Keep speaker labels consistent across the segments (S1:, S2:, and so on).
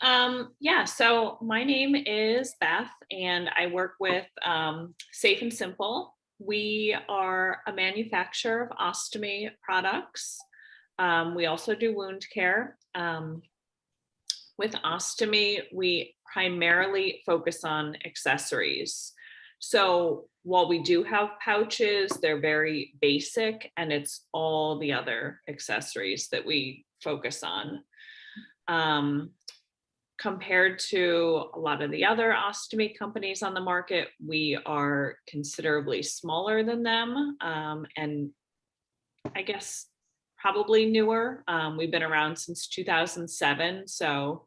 S1: Yeah, so my name is Beth, and I work with Safe and Simple. We are a manufacturer of ostomy products. We also do wound care. With ostomy, we primarily focus on accessories. So while we do have pouches, they're very basic, and it's all the other accessories that we focus on. Um, Compared to a lot of the other ostomy companies on the market, we are considerably smaller than them, and I guess probably newer. We've been around since 2007, so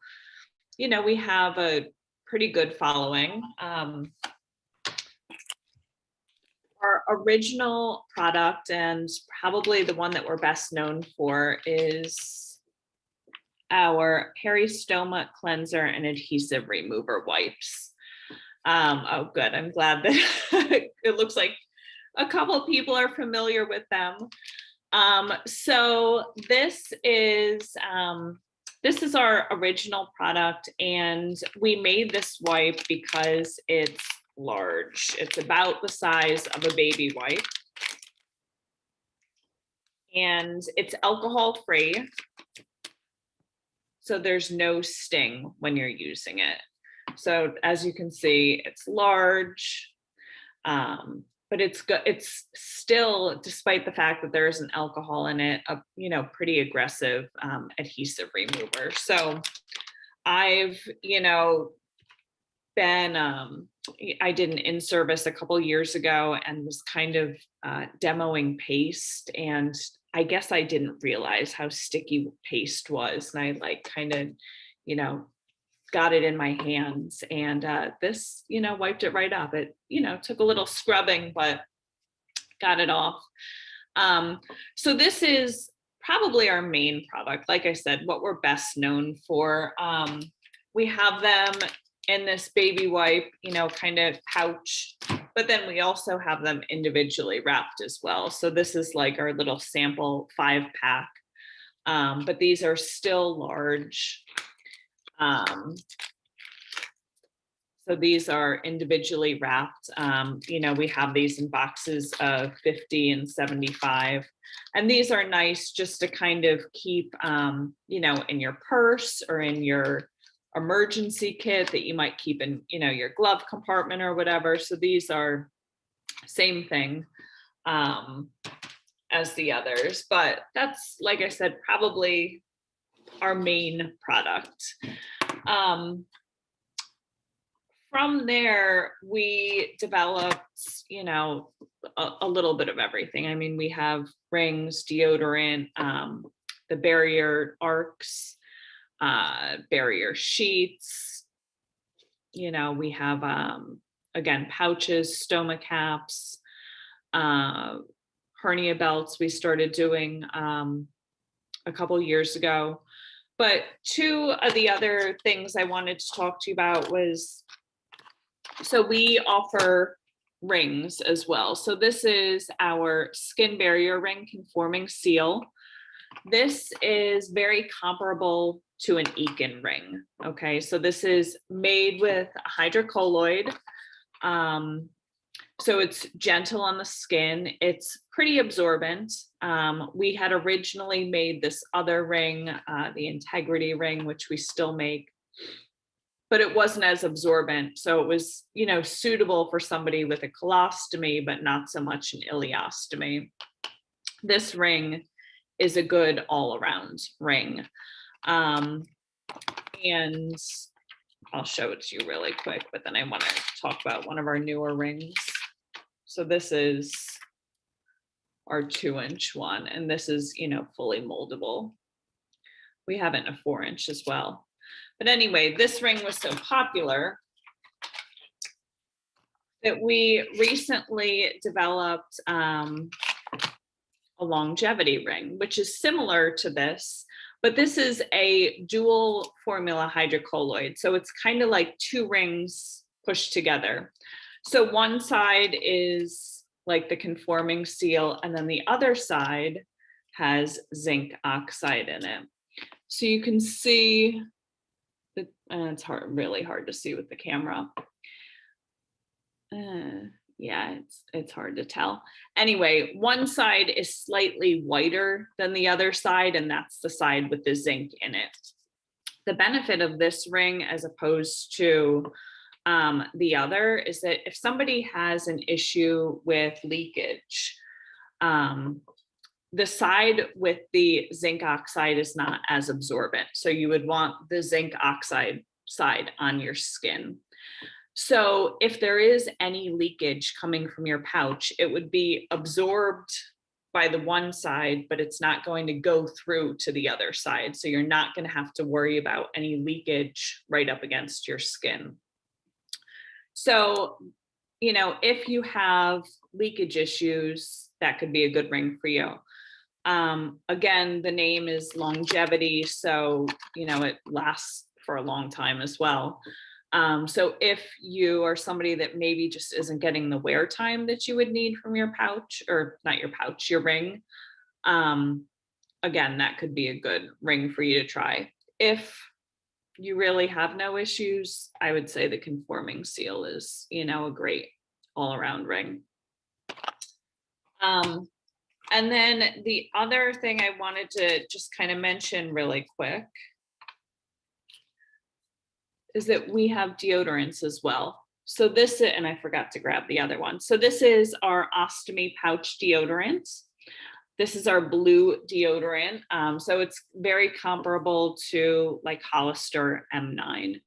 S1: we have a pretty good following. Our original product, and probably the one that we're best known for, is our Peristoma cleanser and adhesive remover wipes. Oh, good. I'm glad that it looks like a couple of people are familiar with them. So this is our original product, and we made this wipe because it's large. It's about the size of a baby wipe, and it's alcohol free. So there's no sting when you're using it. So as you can see, it's large, but it's still, despite the fact that there isn't alcohol in it, a pretty aggressive adhesive remover. So I've been I did an in-service a couple years ago and was kind of demoing paste, and I guess I didn't realize how sticky paste was, and I kind of got it in my hands, and this wiped it right up. It took a little scrubbing, but got it off. So this is probably our main product. Like I said, what we're best known for. We have them in this baby wipe, kind of pouch, but then we also have them individually wrapped as well. So this is like our little sample 5-pack, but these are still large. So these are individually wrapped. We have these in boxes of 50 and 75. And these are nice just to kind of keep, in your purse or in your emergency kit that you might keep in, your glove compartment or whatever. So these are same thing as the others, but that's, like I said, probably our main product. From there, we developed, a little bit of everything. I mean, we have rings, deodorant, the barrier arcs, barrier sheets. We have, again, pouches, stoma caps, hernia belts we started doing a couple years ago. But two of the other things I wanted to talk to you about was, so we offer rings as well. So this is our skin barrier ring conforming seal. This is very comparable to an Ekin ring. Okay, so this is made with hydrocolloid. So it's gentle on the skin. It's pretty absorbent. We had originally made this other ring, the Integrity ring, which we still make, but it wasn't as absorbent. So it was, suitable for somebody with a colostomy, but not so much an ileostomy. This ring is a good all-around ring. And I'll show it to you really quick, but then I want to talk about one of our newer rings. So this is our 2-inch one, and this is, fully moldable. We have it in a 4-inch as well. But anyway, this ring was so popular that we recently developed a longevity ring, which is similar to this, but this is a dual formula hydrocolloid. So it's kind of like two rings pushed together. So one side is like the conforming seal, and then the other side has zinc oxide in it. So you can see And it's really hard to see with the camera. Yeah, it's hard to tell. Anyway, one side is slightly whiter than the other side, and that's the side with the zinc in it. The benefit of this ring as opposed to the other is that if somebody has an issue with leakage, the side with the zinc oxide is not as absorbent. So you would want the zinc oxide side on your skin. So if there is any leakage coming from your pouch, it would be absorbed by the one side, but it's not going to go through to the other side. So you're not going to have to worry about any leakage right up against your skin. So, you know, if you have leakage issues, that could be a good ring for you. Again, the name is longevity, so, you know, it lasts for a long time as well. So if you are somebody that maybe just isn't getting the wear time that you would need from your pouch, or not your pouch, your ring, again, that could be a good ring for you to try. If you really have no issues, I would say the Conforming seal is, you know, a great all-around ring. And then the other thing I wanted to just kind of mention really quick is that we have deodorants as well. So this, and I forgot to grab the other one. So this is our Ostomy pouch deodorant. This is our blue deodorant. So it's very comparable to like Hollister M9.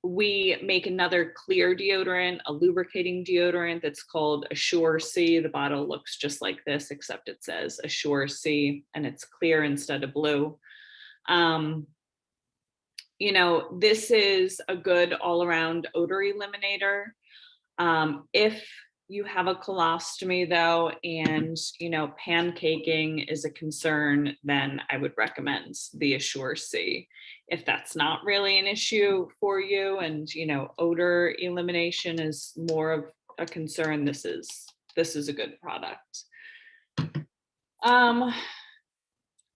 S1: We make another clear deodorant, a lubricating deodorant that's called Assure C. The bottle looks just like this, except it says Assure C, and it's clear instead of blue. You know, this is a good all-around odor eliminator. If you have a colostomy though, and, you know, pancaking is a concern, then I would recommend the Assure C. If that's not really an issue for you and, you know, odor elimination is more of a concern, this is a good product.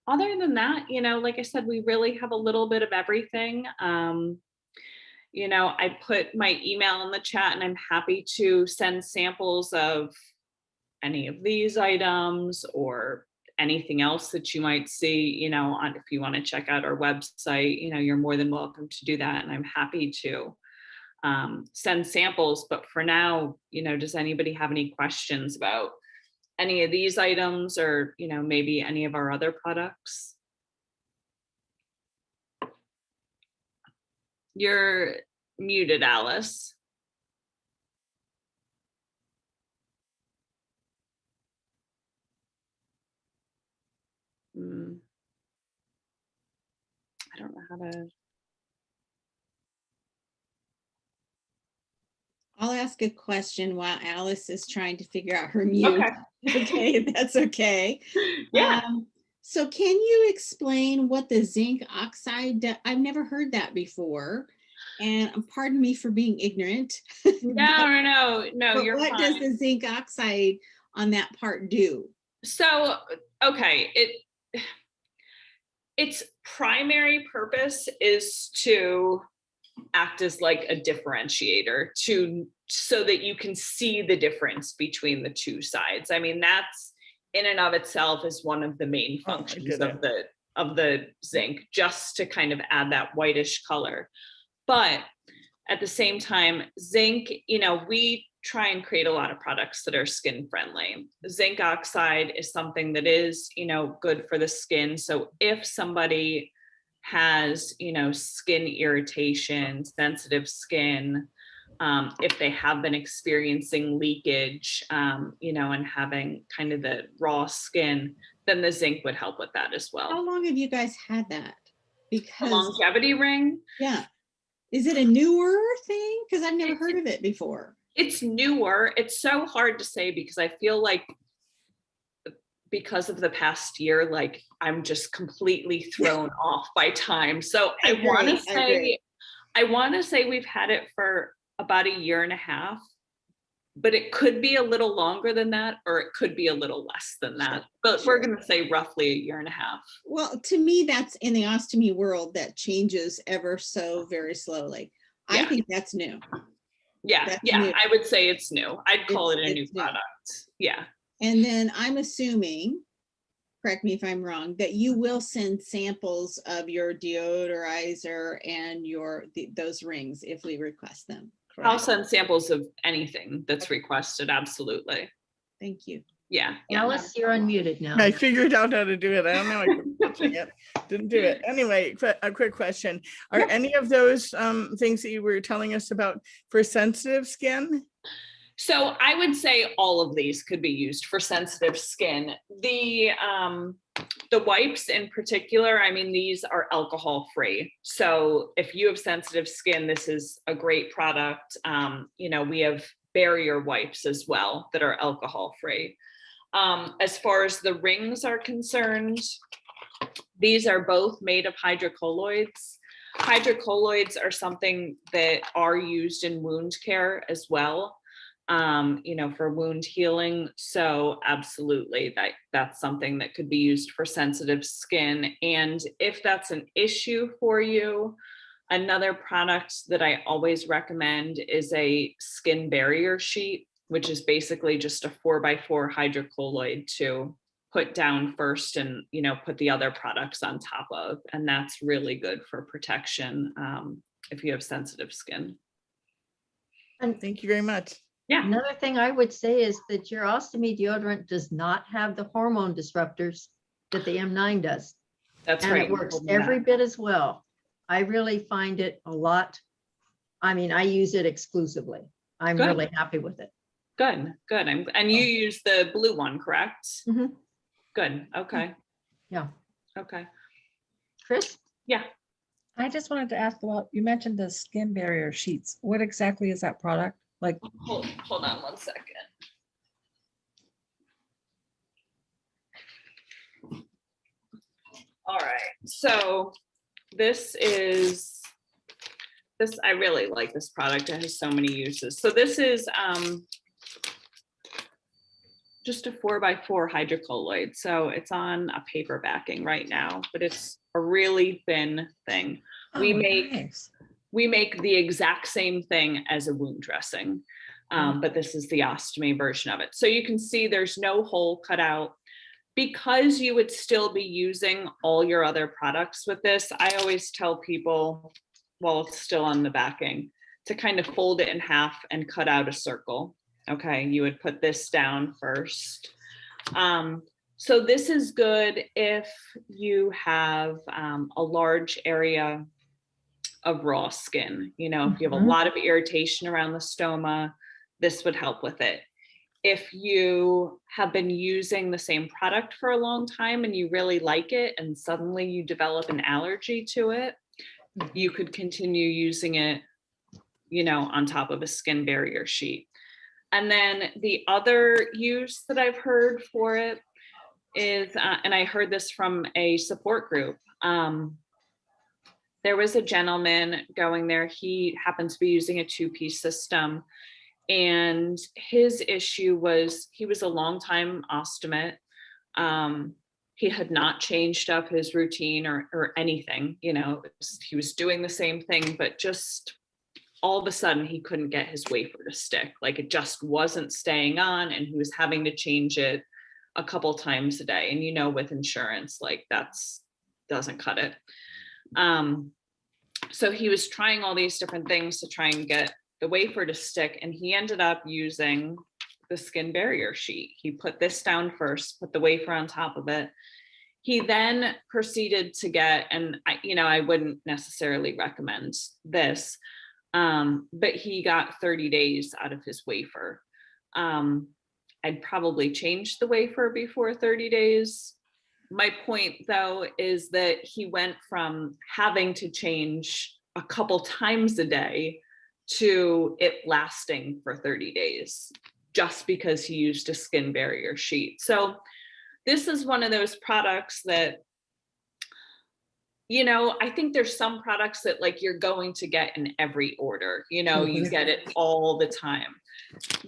S1: Other than that, you know, like I said, we really have a little bit of everything. You know, I put my email in the chat, and I'm happy to send samples of any of these items or anything else that you might see, you know, if you want to check out our website, you know, you're more than welcome to do that. And I'm happy to send samples. But for now, you know, does anybody have any questions about any of these items, or, you know, maybe any of our other products? You're muted, Alice. I don't know how to.
S2: I'll ask a question while Alice is trying to figure out her mute. Okay, that's okay.
S1: Yeah.
S2: So can you explain what the zinc oxide does? I've never heard that before. And pardon me for being ignorant.
S1: No, you're
S2: what
S1: fine.
S2: Does the zinc oxide on that part do?
S1: So, okay, its primary purpose is to act as like a differentiator so that you can see the difference between the two sides. I mean, that's in and of itself is one of the main functions of the zinc, just to kind of add that whitish color. But at the same time, zinc, you know, we try and create a lot of products that are skin friendly. Zinc oxide is something that is, you know, good for the skin. So if somebody has, you know, skin irritation, sensitive skin, if they have been experiencing leakage, you know, and having kind of the raw skin, then the zinc would help with that as well.
S2: How long have you guys had that? Because
S1: a longevity ring.
S2: Yeah. Is it a newer thing? Because I've never heard of it before.
S1: It's newer. It's so hard to say because I feel like because of the past year, like I'm just completely thrown off by time. So I want to say we've had it for about a year and a half, but it could be a little longer than that, or it could be a little less than that. But we're going to say roughly a year and a half.
S2: Well, to me, that's in the ostomy world that changes ever so very slowly. I
S1: Yeah.
S2: think that's new.
S1: Yeah,
S2: That's
S1: yeah,
S2: new.
S1: I would say it's new. I'd call it a new
S2: It's new.
S1: product. Yeah.
S2: And then I'm assuming, correct me if I'm wrong, that you will send samples of your deodorizer and those rings if we request them.
S1: I'll
S2: Correct?
S1: send samples of anything that's requested. Absolutely.
S2: Thank you.
S1: Yeah. Yeah.
S3: Alice, you're unmuted now.
S4: I figured out how to do it. I don't know. I kept touching it. Didn't do it. Anyway, a quick question. Are any of those things that you were telling us about for sensitive skin?
S1: So I would say all of these could be used for sensitive skin. The wipes in particular, I mean, these are alcohol free. So if you have sensitive skin, this is a great product. You know, we have barrier wipes as well that are alcohol free. As far as the rings are concerned, these are both made of hydrocolloids. Hydrocolloids are something that are used in wound care as well, you know, for wound healing. So absolutely, that's something that could be used for sensitive skin. And if that's an issue for you, another product that I always recommend is a skin barrier sheet, which is basically just a 4x4 hydrocolloid to put down first and, you know, put the other products on top of. And that's really good for protection if you have sensitive skin.
S3: And
S4: Thank you very much.
S1: Yeah.
S3: another thing I would say is that your ostomy deodorant does not have the hormone disruptors that the M9 does.
S1: That's
S3: And
S1: right.
S3: it works every bit as well. I really find it a lot. I mean, I use it exclusively. I'm
S1: Good.
S3: really happy with it.
S1: Good, good. And you use the blue one, correct?
S3: Mhm.
S1: Good. Okay.
S3: Yeah.
S1: Okay.
S3: Chris?
S1: Yeah.
S5: I just wanted to ask about, you mentioned the skin barrier sheets. What exactly is that product? Like,
S1: Hold on one second. All right. So this, I really like this product. It has so many uses. So this is just a 4x4 hydrocolloid. So it's on a paper backing right now, but it's a really thin thing. We
S5: nice.
S1: make the exact same thing as a wound dressing, but this is the ostomy version of it. So you can see there's no hole cut out. Because you would still be using all your other products with this, I always tell people, while it's still on the backing, to kind of fold it in half and cut out a circle. Okay, you would put this down first. So this is good if you have a large area of raw skin. You know, if you have a lot of irritation around the stoma, this would help with it. If you have been using the same product for a long time and you really like it and suddenly you develop an allergy to it, you could continue using it, you know, on top of a skin barrier sheet. And then the other use that I've heard for it is, and I heard this from a support group, there was a gentleman going there. He happened to be using a 2-piece system. And his issue was he was a longtime ostomate. He had not changed up his routine or anything, you know, he was doing the same thing, but just all of a sudden he couldn't get his wafer to stick. Like it just wasn't staying on and he was having to change it a couple times a day. And, you know, with insurance, like doesn't cut it. So he was trying all these different things to try and get the wafer to stick, and he ended up using the skin barrier sheet. He put this down first, put the wafer on top of it. He then proceeded to get, and I wouldn't necessarily recommend this, but he got 30 days out of his wafer. I'd probably change the wafer before 30 days. My point though is that he went from having to change a couple times a day to it lasting for 30 days just because he used a skin barrier sheet. So this is one of those products that, you know, I think there's some products that like you're going to get in every order, you know, you get it all the time.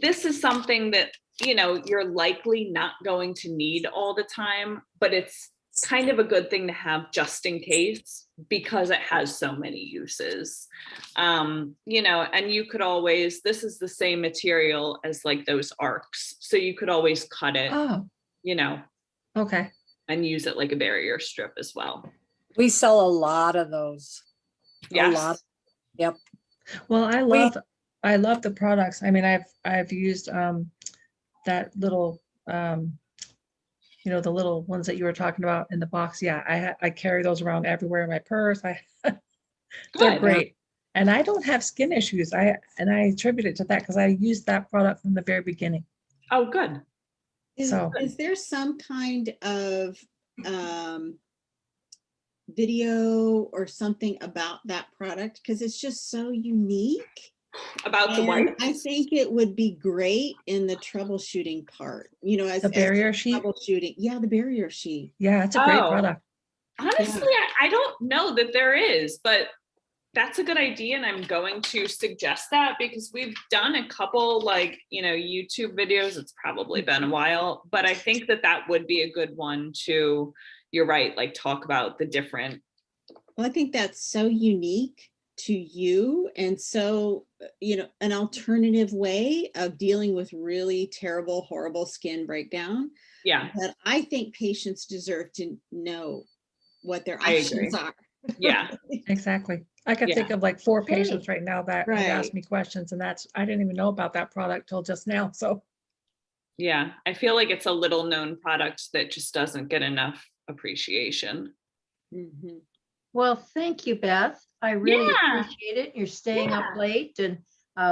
S1: This is something that, you know, you're likely not going to need all the time, but it's kind of a good thing to have just in case because it has so many uses. You know, and you could always, this is the same material as like those arcs. So you could always cut it,
S5: Oh,
S1: you know,
S5: okay.
S1: and use it like a barrier strip as well.
S6: We sell a lot of those. A lot.
S1: Yes.
S6: Yep.
S5: Well, I love the products. I mean, I've used that little you know, the little ones that you were talking about in the box. Yeah, I carry those around everywhere in my purse. They're
S1: Good.
S5: great. And I don't have skin issues. I attribute it to that because I used that product from the very beginning.
S1: Oh, good.
S5: So-
S2: Is there some kind of video or something about that product? Because it's just so unique.
S1: About the
S2: And
S1: white.
S2: I think it would be great in the troubleshooting part, you know, as
S5: The barrier sheet.
S2: troubleshooting. Yeah, the barrier sheet.
S5: Yeah, it's a great
S1: Oh.
S5: product.
S1: Honestly, I don't know that there is, but that's a good idea. And I'm going to suggest that because we've done a couple like, you know, YouTube videos. It's probably been a while, but I think that that would be a good one to, you're right, like talk about the different.
S2: Well, I think that's so unique to you. And so, you know, an alternative way of dealing with really terrible, horrible skin breakdown.
S1: Yeah.
S2: That I think patients deserve to know what their
S1: I
S2: options
S1: agree.
S2: are.
S1: Yeah.
S5: Exactly. I can
S1: Yeah.
S5: think of like 4
S2: Okay.
S5: patients right now that have asked
S2: Right.
S5: me questions, and I didn't even know about that product till just now. So
S1: Yeah. I feel like it's a little known product that just doesn't get enough appreciation.
S2: Mhm.
S3: Well, thank you, Beth. I really
S1: Yeah.
S3: appreciate it. You're staying up
S1: Yeah.
S3: late and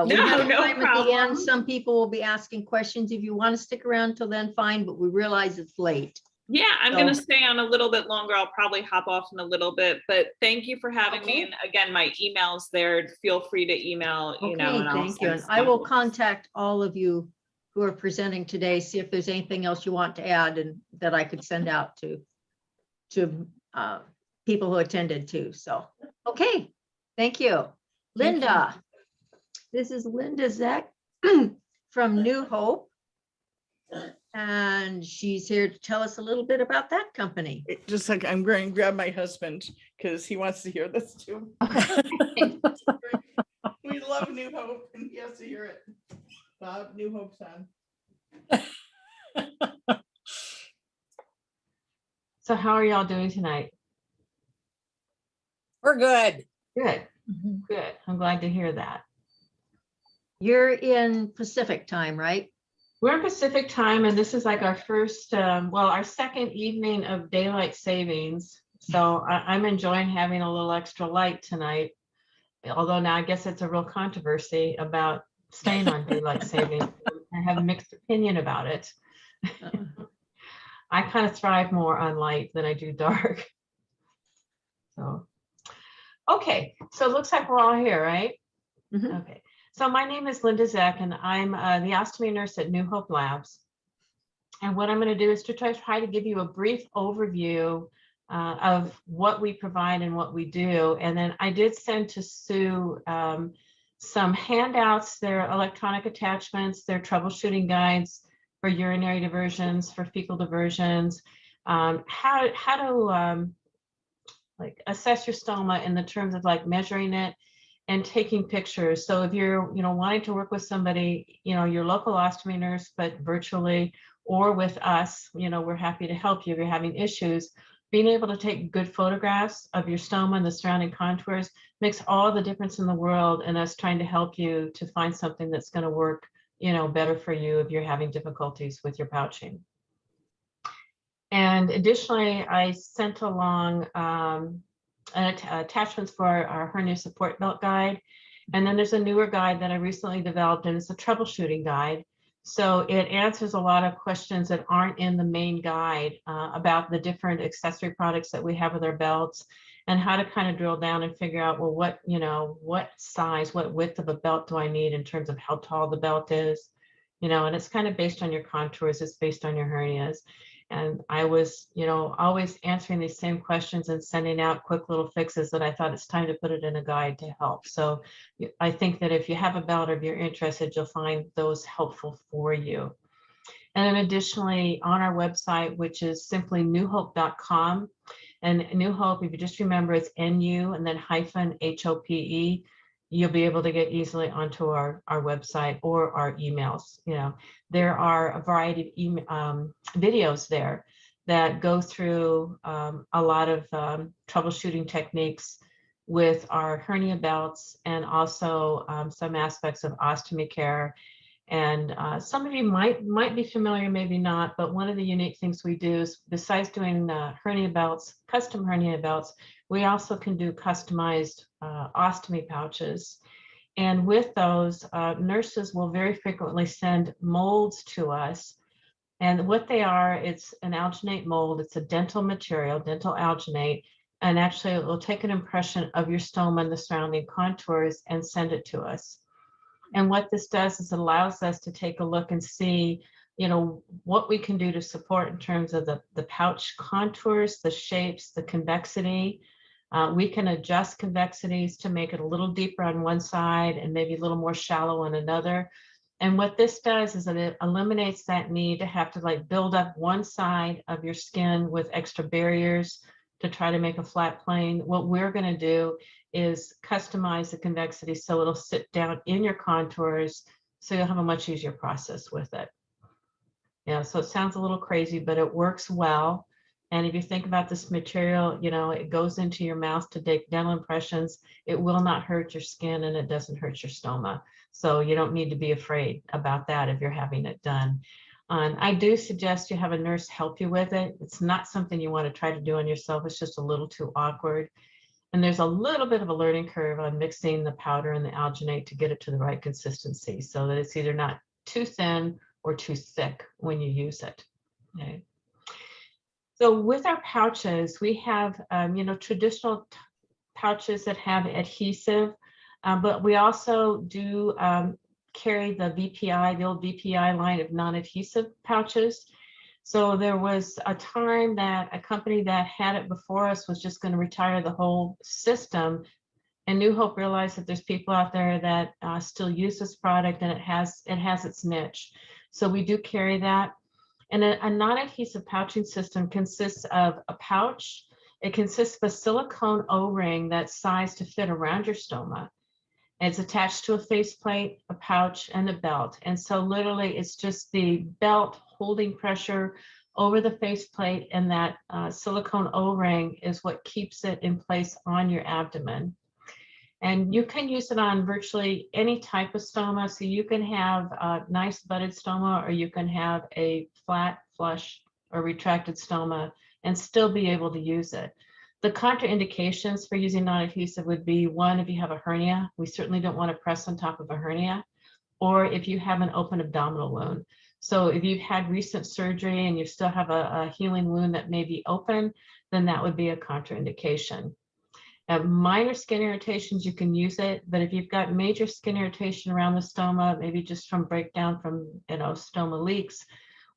S3: we
S1: No,
S3: have
S1: no
S3: time at the
S1: problem.
S3: end. Some people will be asking questions. If you want to stick around till then, fine, but we realize it's late.
S1: Yeah, I'm going to
S3: So-
S1: stay on a little bit longer. I'll probably hop off in a little bit, but thank you for having me.
S3: Okay.
S1: And again, my email's there. Feel free to email, you know,
S3: Okay,
S1: and I'll
S3: thank you.
S1: send
S3: And I will
S1: samples.
S3: contact all of you who are presenting today, see if there's anything else you want to add and that I could send out to people who attended too. So, okay, thank you. Linda, this is Linda Zack from New Hope. And she's here to tell us a little bit about that company.
S4: Just like I'm going to grab my husband because he wants to hear this too. We love New Hope and he has to hear it. Bob, New Hope's on.
S7: So how are y'all doing tonight?
S6: We're good.
S7: Good,
S5: mhm.
S7: good. I'm glad to hear that.
S3: You're in Pacific time, right?
S7: We're in Pacific time and this is like our first, our second evening of daylight savings. So I'm enjoying having a little extra light tonight. Although now I guess it's a real controversy about staying on daylight savings. I have a mixed opinion about it. I kind of thrive more on light than I do dark. So, okay, so it looks like we're all here, right?
S3: Mhm.
S7: Okay, so my name is Linda Zack and I'm the ostomy nurse at New Hope Labs. And what I'm going to do is to try to give you a brief overview of what we provide and what we do. And then I did send to Sue some handouts, their electronic attachments, their troubleshooting guides for urinary diversions, for fecal diversions, how to like assess your stoma in the terms of like measuring it and taking pictures. So if you're, wanting to work with somebody, your local ostomy nurse, but virtually, or with us, we're happy to help you if you're having issues. Being able to take good photographs of your stoma and the surrounding contours makes all the difference in the world in us trying to help you to find something that's going to work, better for you if you're having difficulties with your pouching. And additionally, I sent along attachments for our hernia support belt guide. And then there's a newer guide that I recently developed, and it's a troubleshooting guide. So it answers a lot of questions that aren't in the main guide about the different accessory products that we have with our belts and how to kind of drill down and figure out, well, what size, what width of a belt do I need in terms of how tall the belt is, and it's kind of based on your contours, it's based on your hernias. And I was, always answering these same questions and sending out quick little fixes that I thought it's time to put it in a guide to help. So I think that if you have a belt or if you're interested, you'll find those helpful for you. And then additionally, on our website, which is simply newhope.com, and New Hope, if you just remember, it's NU and then hyphen HOPE, you'll be able to get easily onto our website or our emails. There are a variety of videos there that go through a lot of troubleshooting techniques with our hernia belts, and also some aspects of ostomy care. And some of you might be familiar, maybe not, but one of the unique things we do is, besides doing hernia belts, custom hernia belts, we also can do customized ostomy pouches. And with those, nurses will very frequently send molds to us. And what they are, it's an alginate mold. It's a dental material, dental alginate. And actually, it will take an impression of your stoma and the surrounding contours and send it to us. And what this does is it allows us to take a look and see, what we can do to support in terms of the pouch contours, the shapes, the convexity. We can adjust convexities to make it a little deeper on one side and maybe a little more shallow on another. And what this does is that it eliminates that need to have to build up one side of your skin with extra barriers to try to make a flat plane. What we're going to do is customize the convexity so it'll sit down in your contours, so you'll have a much easier process with it. So it sounds a little crazy, but it works well. And if you think about this material, it goes into your mouth to take dental impressions. It will not hurt your skin, and it doesn't hurt your stoma. So you don't need to be afraid about that if you're having it done. I do suggest you have a nurse help you with it. It's not something you want to try to do on yourself. It's just a little too awkward. And there's a little bit of a learning curve on mixing the powder and the alginate to get it to the right consistency, so that it's either not too thin or too thick when you use it. Okay. So with our pouches, we have, traditional pouches that have adhesive, but we also do carry the VPI, the old VPI line of non-adhesive pouches. So there was a time that a company that had it before us was just going to retire the whole system. And New Hope realized that there's people out there that still use this product, and it has its niche. So we do carry that. And a non-adhesive pouching system consists of a pouch. It consists of a silicone O-ring that's sized to fit around your stoma. It's attached to a faceplate, a pouch, and a belt. And so literally it's just the belt holding pressure over the faceplate, and that silicone O-ring is what keeps it in place on your abdomen. And you can use it on virtually any type of stoma. So you can have a nice butted stoma, or you can have a flat, flush, or retracted stoma and still be able to use it. The contraindications for using non-adhesive would be, one, if you have a hernia, we certainly don't want to press on top of a hernia, or if you have an open abdominal wound. So if you've had recent surgery and you still have a healing wound that may be open, then that would be a contraindication. Minor skin irritations, you can use it, but if you've got major skin irritation around the stoma, maybe just from breakdown from stoma leaks,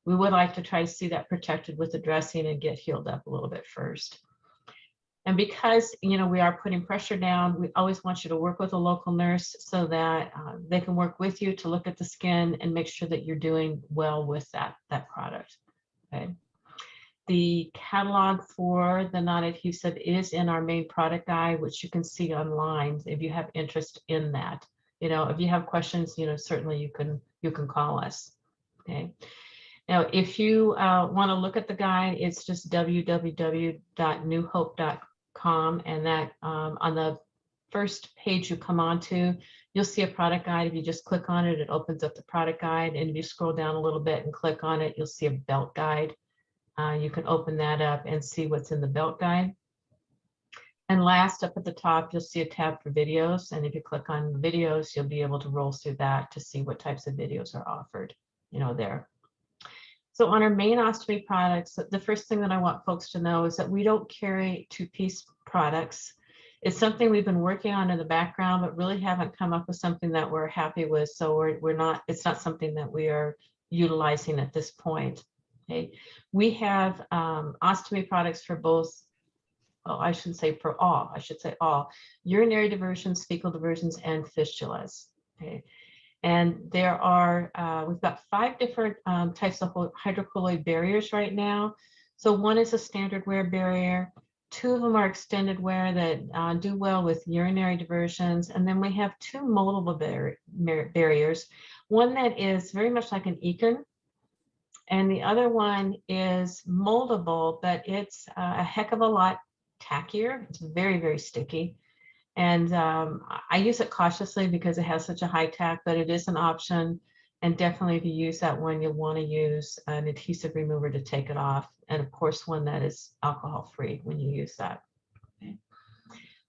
S7: we would like to try to see that protected with the dressing and get healed up a little bit first. And because we are putting pressure down, we always want you to work with a local nurse so that they can work with you to look at the skin and make sure that you're doing well with that product. Okay. The catalog for the non-adhesive is in our main product guide, which you can see online if you have interest in that. If you have questions, certainly you can call us. Okay. Now, if you want to look at the guide, it's just www.newhope.com, and that on the first page you come onto, you'll see a product guide. If you just click on it, it opens up the product guide, and if you scroll down a little bit and click on it, you'll see a belt guide. You can open that up and see what's in the belt guide. And last, up at the top, you'll see a tab for videos. And if you click on videos, you'll be able to roll through that to see what types of videos are offered, there. So on our main ostomy products, the first thing that I want folks to know is that we don't carry two-piece products. It's something we've been working on in the background, but really haven't come up with something that we're happy with. So it's not something that we are utilizing at this point. Okay, we have ostomy products for both, well, I shouldn't say for all, I should say all, urinary diversions, fecal diversions, and fistulas. Okay, and there are, we've got 5 different types of hydrocolloid barriers right now. So one is a standard wear barrier. 2 of them are extended wear that do well with urinary diversions. And then we have 2 moldable barriers. One that is very much like an Econ, and the other one is moldable, but it's a heck of a lot tackier. It's very, very sticky. And I use it cautiously because it has such a high tack, but it is an option. And definitely if you use that one, you'll want to use an adhesive remover to take it off. And of course, one that is alcohol free when you use that. Okay.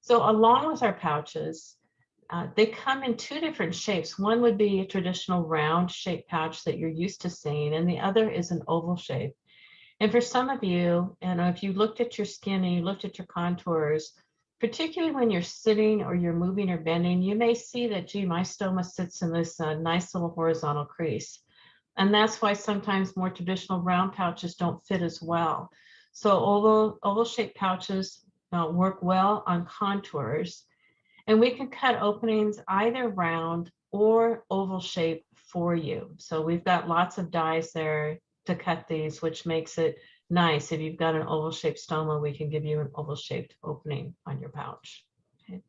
S7: So along with our pouches, they come in 2 different shapes. One would be a traditional round shaped pouch that you're used to seeing, and the other is an oval shape. And for some of you, and if you looked at your skin and you looked at your contours, particularly when you're sitting or you're moving or bending, you may see that, gee, my stoma sits in this nice little horizontal crease. And that's why sometimes more traditional round pouches don't fit as well. So oval shaped pouches work well on contours. And we can cut openings either round or oval shape for you. So we've got lots of dies there to cut these, which makes it nice. If you've got an oval shaped stoma, we can give you an oval shaped opening on your pouch. Okay.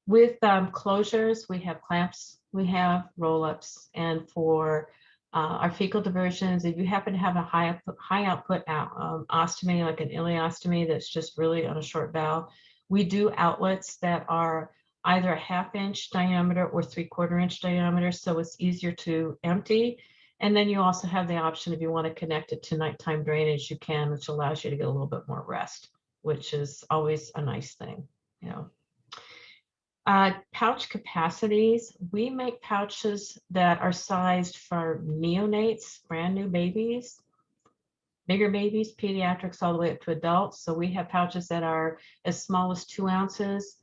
S7: With closures, we have clamps, we have roll-ups, and for our fecal diversions, if you happen to have a high output ostomy, like an ileostomy that's just really on a short valve, we do outlets that are either a 1/2 inch diameter or 3/4 inch diameter, so it's easier to empty. And then you also have the option, if you want to connect it to nighttime drainage, you can, which allows you to get a little bit more rest, which is always a nice thing, you know. Pouch capacities. We make pouches that are sized for neonates, brand new babies, bigger babies, pediatrics, all the way up to adults. So we have pouches that are as small as 2 ounces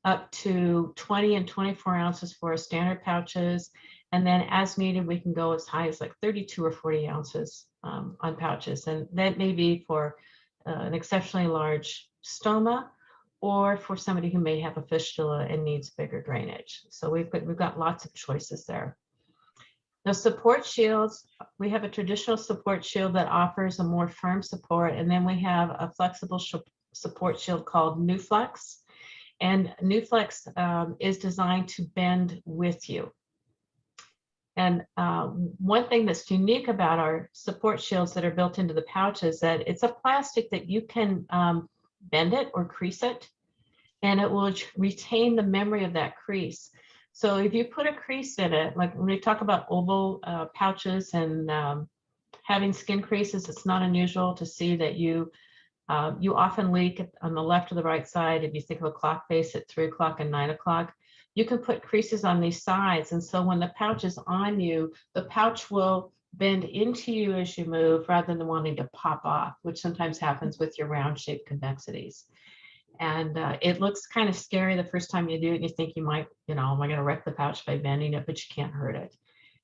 S7: up to 20 and 24 ounces for our standard pouches. And then as needed, we can go as high as like 32 or 40 ounces on pouches. And that may be for an exceptionally large stoma, or for somebody who may have a fistula and needs bigger drainage. So we've got lots of choices there. Now, support shields, we have a traditional support shield that offers a more firm support, and then we have a flexible support shield called NuFlex. And NuFlex is designed to bend with you. And one thing that's unique about our support shields that are built into the pouch is that it's a plastic that you can bend it or crease it, and it will retain the memory of that crease. So if you put a crease in it, like when we talk about oval pouches and having skin creases, it's not unusual to see that you often leak on the left or the right side. If you think of a clock face at 3 o'clock and 9 o'clock, you can put creases on these sides. And so when the pouch is on you, the pouch will bend into you as you move rather than wanting to pop off, which sometimes happens with your round shaped convexities. And it looks kind of scary the first time you do it. You think you might, you know, am I going to wreck the pouch by bending it? But you can't hurt it.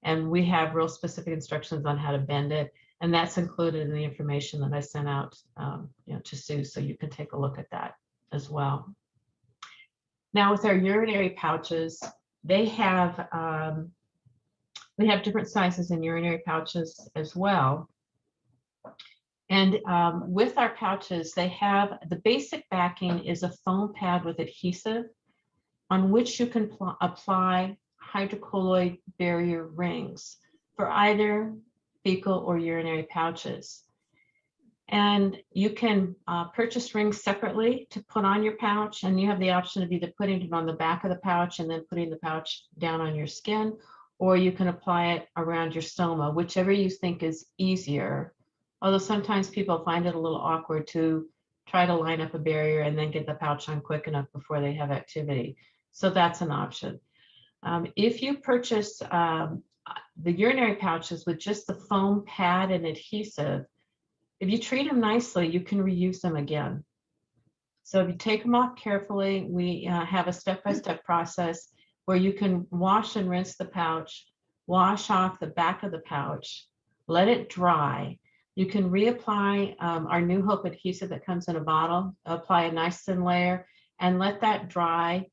S7: And we have real specific instructions on how to bend it. And that's included in the information that I sent out to Sue. So you can take a look at that as well. Now with our urinary pouches, they have, we have different sizes in urinary pouches as well. And with our pouches, they have the basic backing is a foam pad with adhesive on which you can apply hydrocolloid barrier rings for either fecal or urinary pouches. And you can purchase rings separately to put on your pouch, and you have the option of either putting it on the back of the pouch and then putting the pouch down on your skin, or you can apply it around your stoma, whichever you think is easier. Although sometimes people find it a little awkward to try to line up a barrier and then get the pouch on quick enough before they have activity. So that's an option. If you purchase the urinary pouches with just the foam pad and adhesive, if you treat them nicely, you can reuse them again. So if you take them off carefully, we have a step-by-step process where you can wash and rinse the pouch, wash off the back of the pouch, let it dry. You can reapply our New Hope adhesive that comes in a bottle, apply a nice thin layer, and let that dry,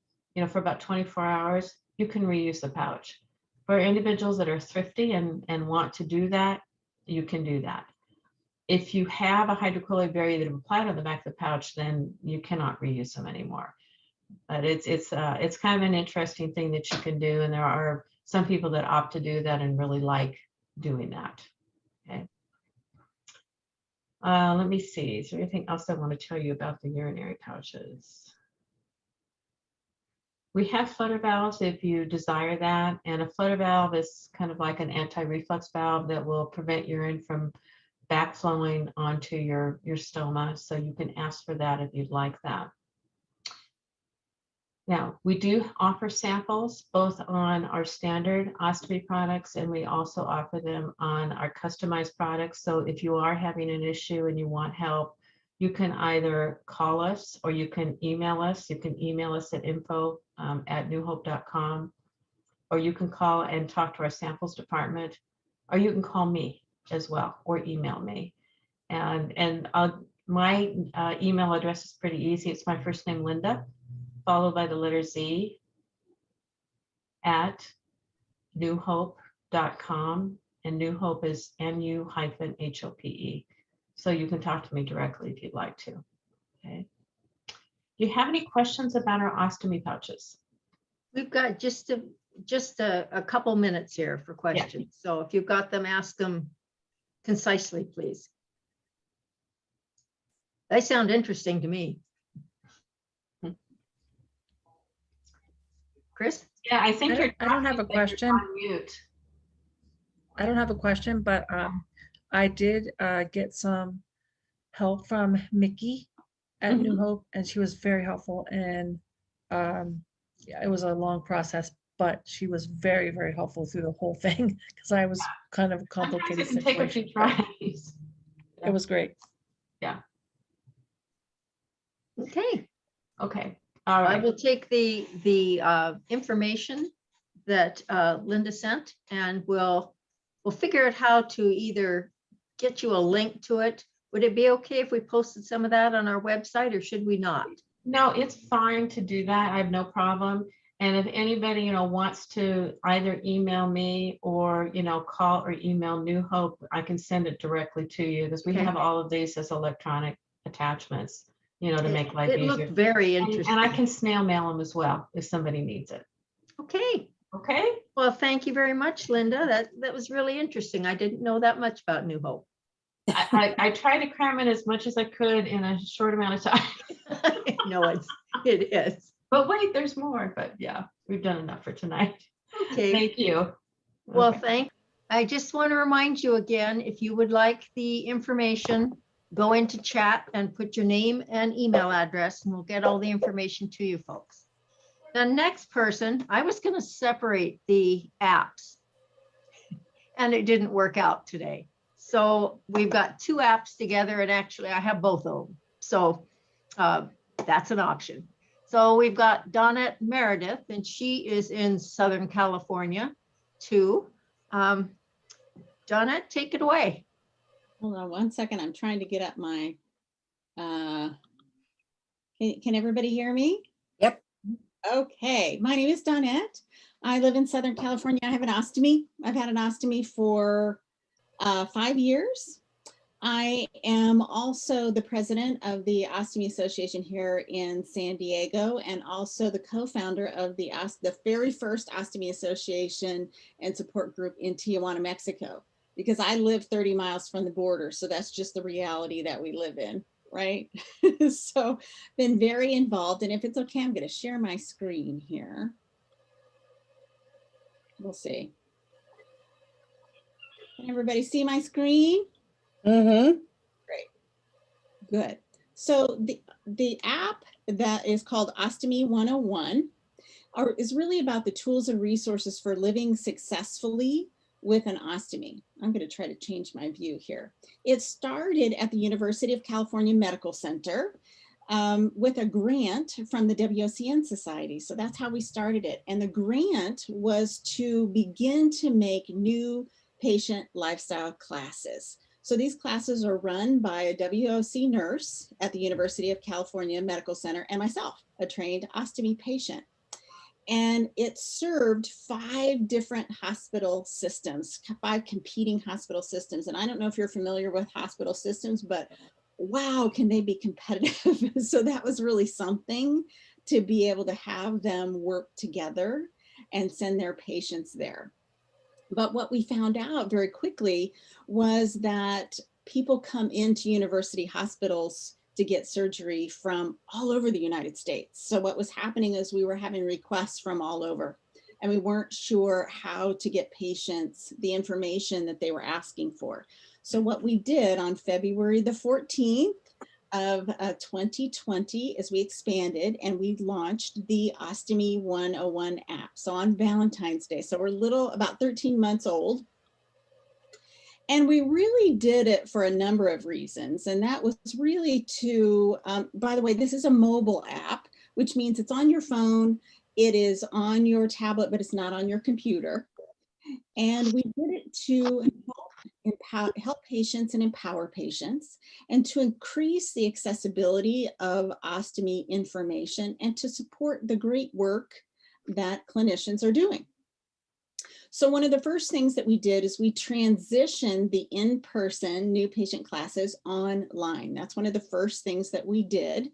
S7: for about 24 hours. You can reuse the pouch. For individuals that are thrifty and want to do that, you can do that. If you have a hydrocolloid barrier that applied on the back of the pouch, then you cannot reuse them anymore. But it's kind of an interesting thing that you can do, and there are some people that opt to do that and really like doing that. Okay. Let me see. Is there anything else I want to tell you about the urinary pouches? We have flutter valves if you desire that, and a flutter valve is kind of like an anti-reflux valve that will prevent urine from backflowing onto your stoma. So you can ask for that if you'd like that. Now, we do offer samples both on our standard ostomy products, and we also offer them on our customized products. So if you are having an issue and you want help, you can either call us or you can email us. You can email us at info@newhope.com, or you can call and talk to our samples department, or you can call me as well or email me. And my email address is pretty easy. It's my first name, Linda, followed by the letter Z @newhope.com, and New Hope is NU-HOPE. So you can talk to me directly if you'd like to. Okay. Do you have any questions about our ostomy pouches?
S3: We've got just a couple minutes here for questions. So if you've got them, ask them concisely, please. They sound interesting to me. Chris?
S7: Yeah, I think
S5: I don't have a question.
S7: On mute.
S5: I don't have a question, but I did get some help from Mickey at New Hope, and she was very helpful. And yeah, it was a long process, but she was very, very helpful through the whole thing because I was kind of a complicated
S7: Sometimes it can take a few
S5: situation.
S7: tries.
S5: It was great.
S7: Yeah.
S3: Okay.
S7: Okay. All
S3: I
S7: right.
S3: will take the information that Linda sent, and we'll figure out how to either get you a link to it. Would it be okay if we posted some of that on our website, or should we not?
S7: No, it's fine to do that. I have no problem. And if anybody, wants to either email me or, call or email New Hope, I can send it directly to you, because we
S3: Okay.
S7: have all of these as electronic attachments, to make life
S3: It
S7: easier.
S3: looked very
S7: And
S3: interesting.
S7: I can snail mail them as well if somebody needs it.
S3: Okay.
S7: Okay.
S3: Well, thank you very much, Linda. That was really interesting. I didn't know that much about New Hope.
S7: I tried to cram in as much as I could in a short amount of time.
S3: No, it is.
S7: But wait, there's more. But yeah, we've done enough for tonight.
S3: Okay.
S7: Thank you.
S3: Well,
S7: Okay.
S3: I just want to remind you again, if you would like the information, go into chat and put your name and email address, and we'll get all the information to you folks. The next person, I was going to separate the apps, and it didn't work out today. So we've got two apps together, and actually I have both of them. So that's an option. So we've got Donette Meredith, and she is in Southern California too. Donette, take it away.
S2: Hold on one second. I'm trying to get up my, can everybody hear me?
S6: Yep.
S2: Okay, my name is Donette. I live in Southern California. I have an ostomy. I've had an ostomy for 5 years. I am also the president of the Ostomy Association here in San Diego, and also the co-founder of the very first Ostomy Association and support group in Tijuana, Mexico, because I live 30 miles from the border. So that's just the reality that we live in, right? So been very involved, and if it's okay, I'm going to share my screen here. We'll see. Can everybody see my screen?
S6: Mm-hmm.
S2: Great. Good. So the app that is called Ostomy 101 is really about the tools and resources for living successfully with an ostomy. I'm going to try to change my view here. It started at the University of California Medical Center with a grant from the WOCN Society. So that's how we started it. And the grant was to begin to make new patient lifestyle classes. So these classes are run by a WOC nurse at the University of California Medical Center and myself, a trained ostomy patient. And it served 5 different hospital systems, 5 competing hospital systems. And I don't know if you're familiar with hospital systems, but wow, can they be competitive? So that was really something to be able to have them work together and send their patients there. But what we found out very quickly was that people come into university hospitals to get surgery from all over the United States. So what was happening is we were having requests from all over, and we weren't sure how to get patients the information that they were asking for. So what we did on February the 14th of 2020 is we expanded and we launched the Ostomy 101 app. So on Valentine's Day, so we're about 13 months old. And we really did it for a number of reasons. And that was really to, by the way, this is a mobile app, which means it's on your phone, it is on your tablet, but it's not on your computer. And we did it to help patients and empower patients, and to increase the accessibility of ostomy information, and to support the great work that clinicians are doing. So one of the first things that we did is we transitioned the in-person new patient classes online. That's one of the first things that we did.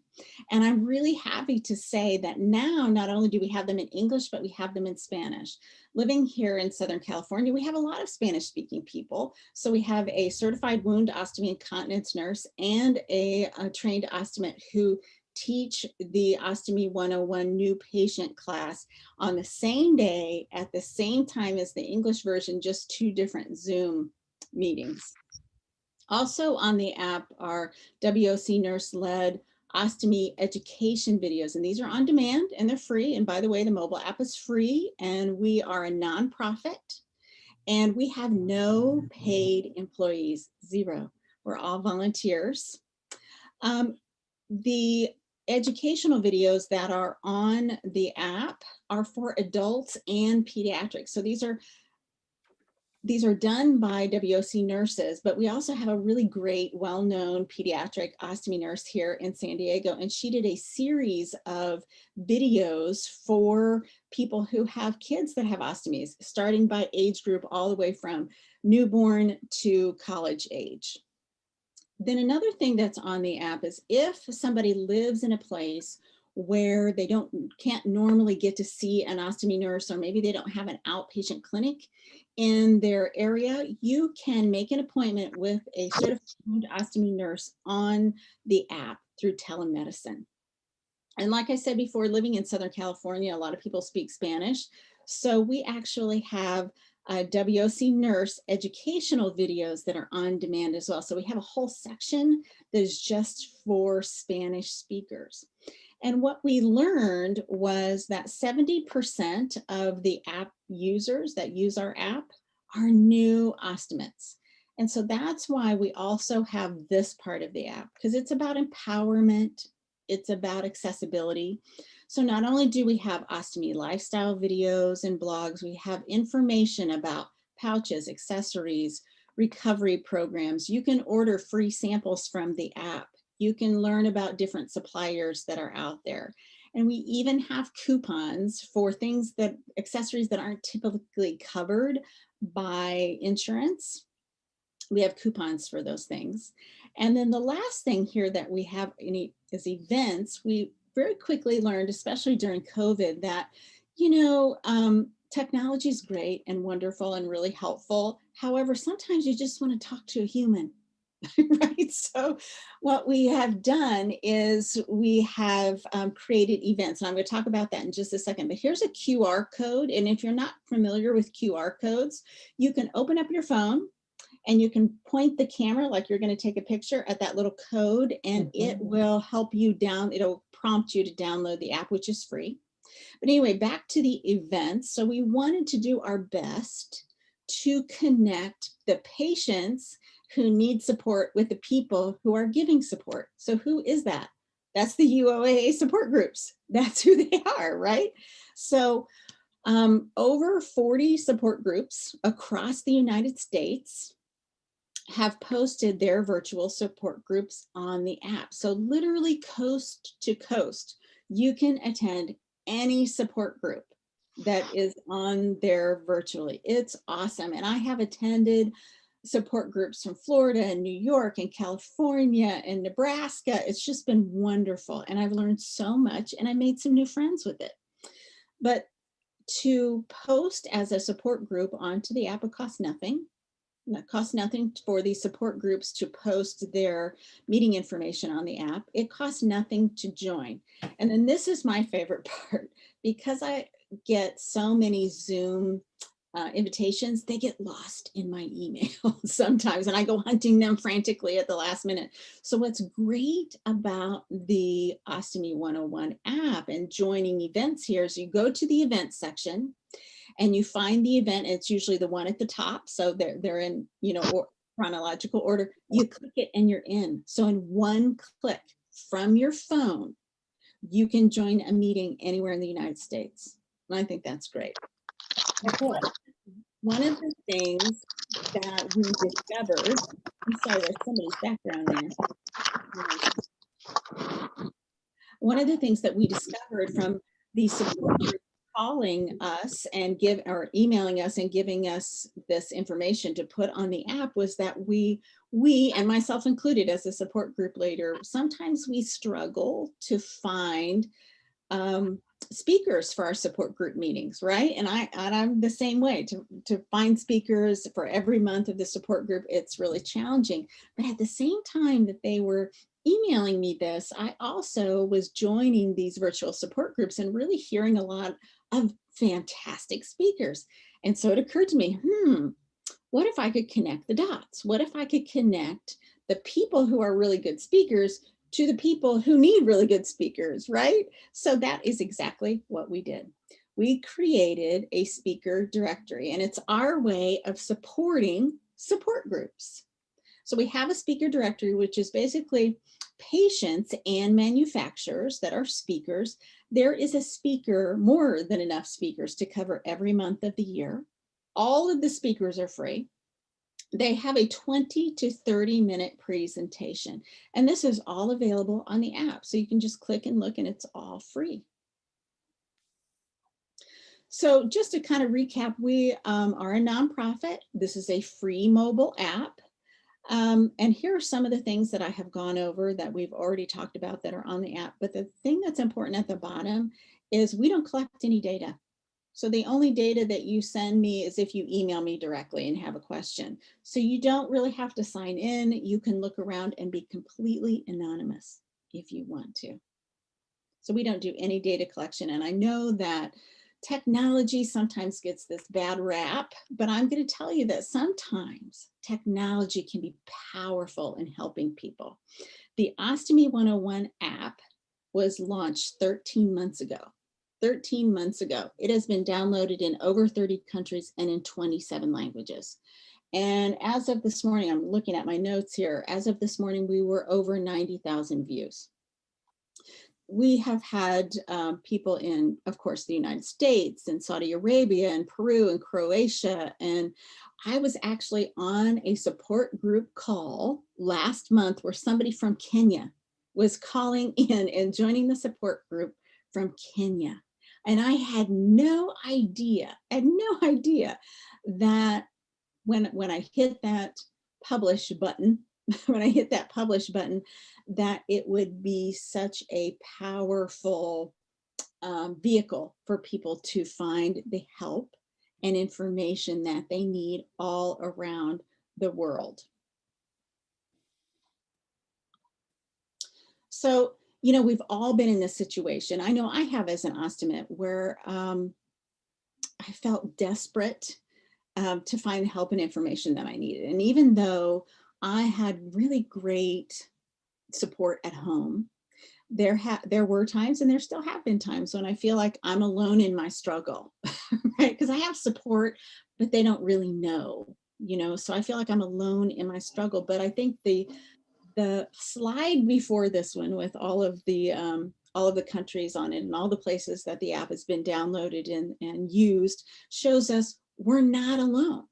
S2: And I'm really happy to say that now, not only do we have them in English, but we have them in Spanish. Living here in Southern California, we have a lot of Spanish-speaking people. So we have a certified wound ostomy and continence nurse and a trained ostomist who teach the Ostomy 101 new patient class on the same day at the same time as the English version, just 2 different Zoom meetings. Also on the app are WOC nurse-led ostomy education videos, and these are on demand and they're free. And by the way, the mobile app is free, and we are a nonprofit, and we have no paid employees, 0. We're all volunteers. The educational videos that are on the app are for adults and pediatrics. So these are done by WOC nurses, but we also have a really great, well-known pediatric ostomy nurse here in San Diego, and she did a series of videos for people who have kids that have ostomies, starting by age group all the way from newborn to college age. Then another thing that's on the app is if somebody lives in a place where they can't normally get to see an ostomy nurse, or maybe they don't have an outpatient clinic in their area, you can make an appointment with a certified ostomy nurse on the app through telemedicine. And like I said before, living in Southern California, a lot of people speak Spanish. So we actually have WOC nurse educational videos that are on demand as well. So we have a whole section that is just for Spanish speakers. And what we learned was that 70% of the app users that use our app are new ostomates. And so that's why we also have this part of the app, because it's about empowerment, it's about accessibility. So not only do we have ostomy lifestyle videos and blogs, we have information about pouches, accessories, recovery programs. You can order free samples from the app. You can learn about different suppliers that are out there. And we even have coupons for accessories that aren't typically covered by insurance. We have coupons for those things. And then the last thing here that we have is events. We very quickly learned, especially during COVID, that, technology is great and wonderful and really helpful. However, sometimes you just want to talk to a human, right? So what we have done is we have created events. And I'm going to talk about that in just a second. But here's a QR code. And if you're not familiar with QR codes, you can open up your phone and you can point the camera like you're going to take a picture at that little code, and it will help you it'll prompt you to download the app, which is free. But anyway, back to the events. So we wanted to do our best to connect the patients who need support with the people who are giving support. So who is that? That's the UOAA support groups. That's who they are, right? So Over 40 support groups across the United States have posted their virtual support groups on the app. So literally coast to coast, you can attend any support group that is on there virtually. It's awesome. And I have attended support groups from Florida and New York and California and Nebraska. It's just been wonderful. And I've learned so much and I made some new friends with it. But to post as a support group onto the app, it costs nothing. It costs nothing for these support groups to post their meeting information on the app. It costs nothing to join. And then this is my favorite part, because I get so many Zoom invitations, they get lost in my email sometimes, and I go hunting them frantically at the last minute. So what's great about the Ostomy 101 app and joining events here is you go to the events section and you find the event. It's usually the one at the top. So they're in, chronological order. You click it and you're in. So in one click from your phone, you can join a meeting anywhere in the United States. And I think that's great. Okay. One of the things that we discovered, I'm sorry, there's somebody's background there. One of the things that we discovered from the support group calling us and emailing us and giving us this information to put on the app was that we and myself included as a support group leader, sometimes we struggle to find speakers for our support group meetings, right? And I'm the same way. To find speakers for every month of the support group, it's really challenging. But at the same time that they were emailing me this, I also was joining these virtual support groups and really hearing a lot of fantastic speakers. And so it occurred to me, what if I could connect the dots? What if I could connect the people who are really good speakers to the people who need really good speakers, right? So that is exactly what we did. We created a speaker directory, and it's our way of supporting support groups. So we have a speaker directory, which is basically patients and manufacturers that are speakers. There is a speaker, more than enough speakers to cover every month of the year. All of the speakers are free. They have a 20 to 30 minute presentation, and this is all available on the app. So you can just click and look and it's all free. So just to kind of recap, we are a nonprofit. This is a free mobile app. And here are some of the things that I have gone over that we've already talked about that are on the app. But the thing that's important at the bottom is we don't collect any data. So the only data that you send me is if you email me directly and have a question. So you don't really have to sign in. You can look around and be completely anonymous if you want to. So we don't do any data collection. And I know that technology sometimes gets this bad rap, but I'm going to tell you that sometimes technology can be powerful in helping people. The Ostomy 101 app was launched 13 months ago. 13 months ago. It has been downloaded in over 30 countries and in 27 languages. And as of this morning, I'm looking at my notes here, as of this morning, we were over 90,000 views. We have had people in, of course, the United States and Saudi Arabia and Peru and Croatia. And I was actually on a support group call last month where somebody from Kenya was calling in and joining the support group from Kenya. And I had no idea that when I hit that publish button, that it would be such a powerful vehicle for people to find the help and information that they need all around the world. So, we've all been in this situation. I know I have as an ostomate where I felt desperate to find the help and information that I needed. And even though I had really great support at home, there were times, and there still have been times, when I feel like I'm alone in my struggle, right? Because I have support, but they don't really know, so I feel like I'm alone in my struggle. But I think the slide before this one with all of the all of the countries on it and all the places that the app has been downloaded and used, shows us we're not alone.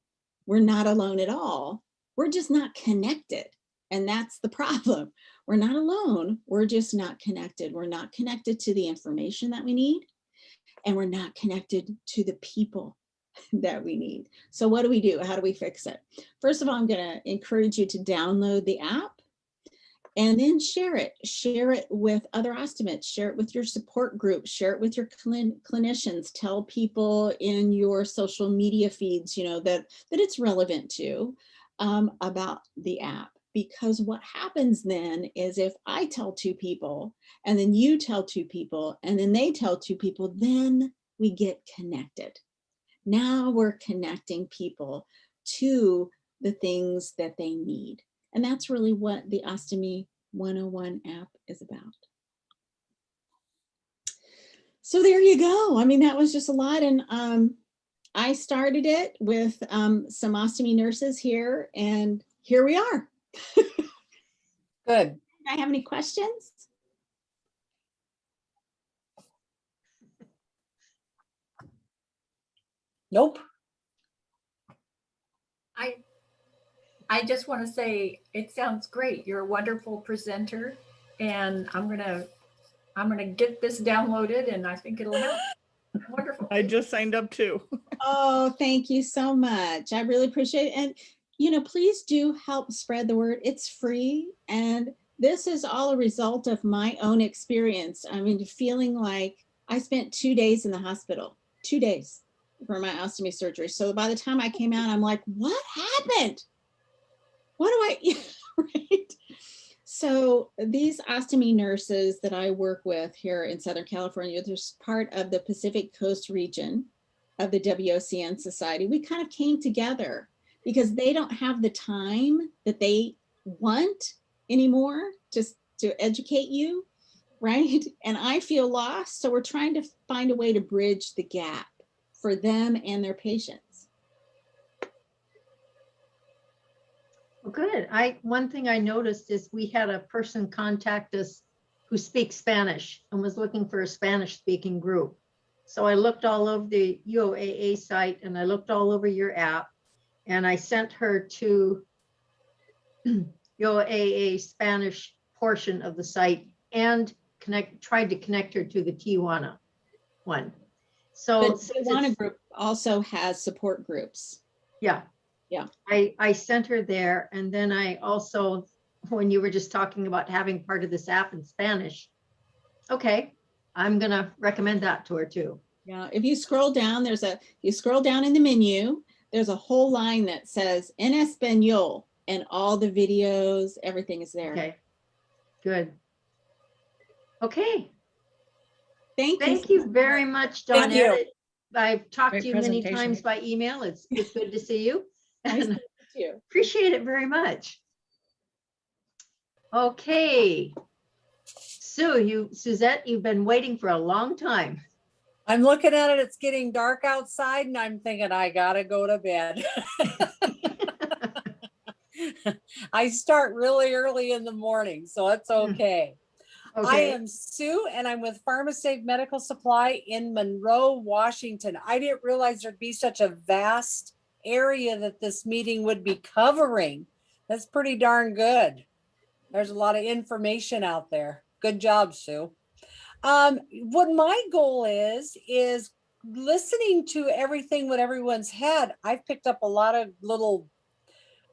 S2: We're not alone at all. We're just not connected. And that's the problem. We're not alone. We're just not connected. We're not connected to the information that we need. And we're not connected to the people that we need. So what do we do? How do we fix it? First of all, I'm going to encourage you to download the app and then share it. Share it with other ostomates, share it with your support group, share it with your clinicians, tell people in your social media feeds, you know, that it's relevant to about the app. Because what happens then is if I tell 2 people and then you tell 2 people and then they tell 2 people, then we get connected. Now we're connecting people to the things that they need. And that's really what the Ostomy 101 app is about. So there you go. I mean, that was just a lot. And I started it with some ostomy nurses here, and here we are.
S6: Good.
S2: Do I have any questions?
S6: Nope.
S8: I just want to say it sounds great. You're a wonderful presenter, and I'm gonna get this downloaded, and I think it'll help. Wonderful.
S4: I just signed up too.
S2: Oh, thank you so much. I really appreciate it. And, you know, please do help spread the word. It's free. And this is all a result of my own experience. I mean, feeling like I spent 2 days in the hospital, 2 days for my ostomy surgery. So by the time I came out, I'm like, what happened? What do I, right? So these ostomy nurses that I work with here in Southern California, they're part of the Pacific Coast region of the WOCN Society. We kind of came together because they don't have the time that they want anymore just to educate you, right? And I feel lost. So we're trying to find a way to bridge the gap for them and their patients.
S3: Well, good. One thing I noticed is we had a person contact us who speaks Spanish and was looking for a Spanish speaking group. So I looked all over the UOAA site and I looked all over your app, and I sent her to UOAA Spanish portion of the site and tried to connect her to the Tijuana one. So
S2: the Tijuana group also has support groups.
S3: Yeah.
S2: Yeah.
S3: I sent her there. And then I also, when you were just talking about having part of this app in Spanish, okay, I'm going to recommend that to her too.
S2: Yeah. If you scroll down, you scroll down in the menu, there's a whole line that says en español, and all the videos, everything is there.
S3: Okay. Good. Okay.
S2: Thank
S3: you very much,
S6: Thank you.
S3: Donette. I've talked
S5: Great
S3: to you many
S5: presentation.
S3: times by email. It's good to see you.
S2: Nice to
S3: And
S2: meet you.
S3: appreciate it very much. Okay. Suzette, you've been waiting for a long time.
S6: I'm looking at it. It's getting dark outside and I'm thinking I gotta go to bed. I start really early in the morning, so it's okay. I
S3: Okay.
S6: am Sue and I'm with Pharm-A-Save Medical Supply in Monroe, Washington. I didn't realize there'd be such a vast area that this meeting would be covering. That's pretty darn good. There's a lot of information out there. Good job, Sue. What my goal is listening to everything what everyone's had. I've picked up a lot of little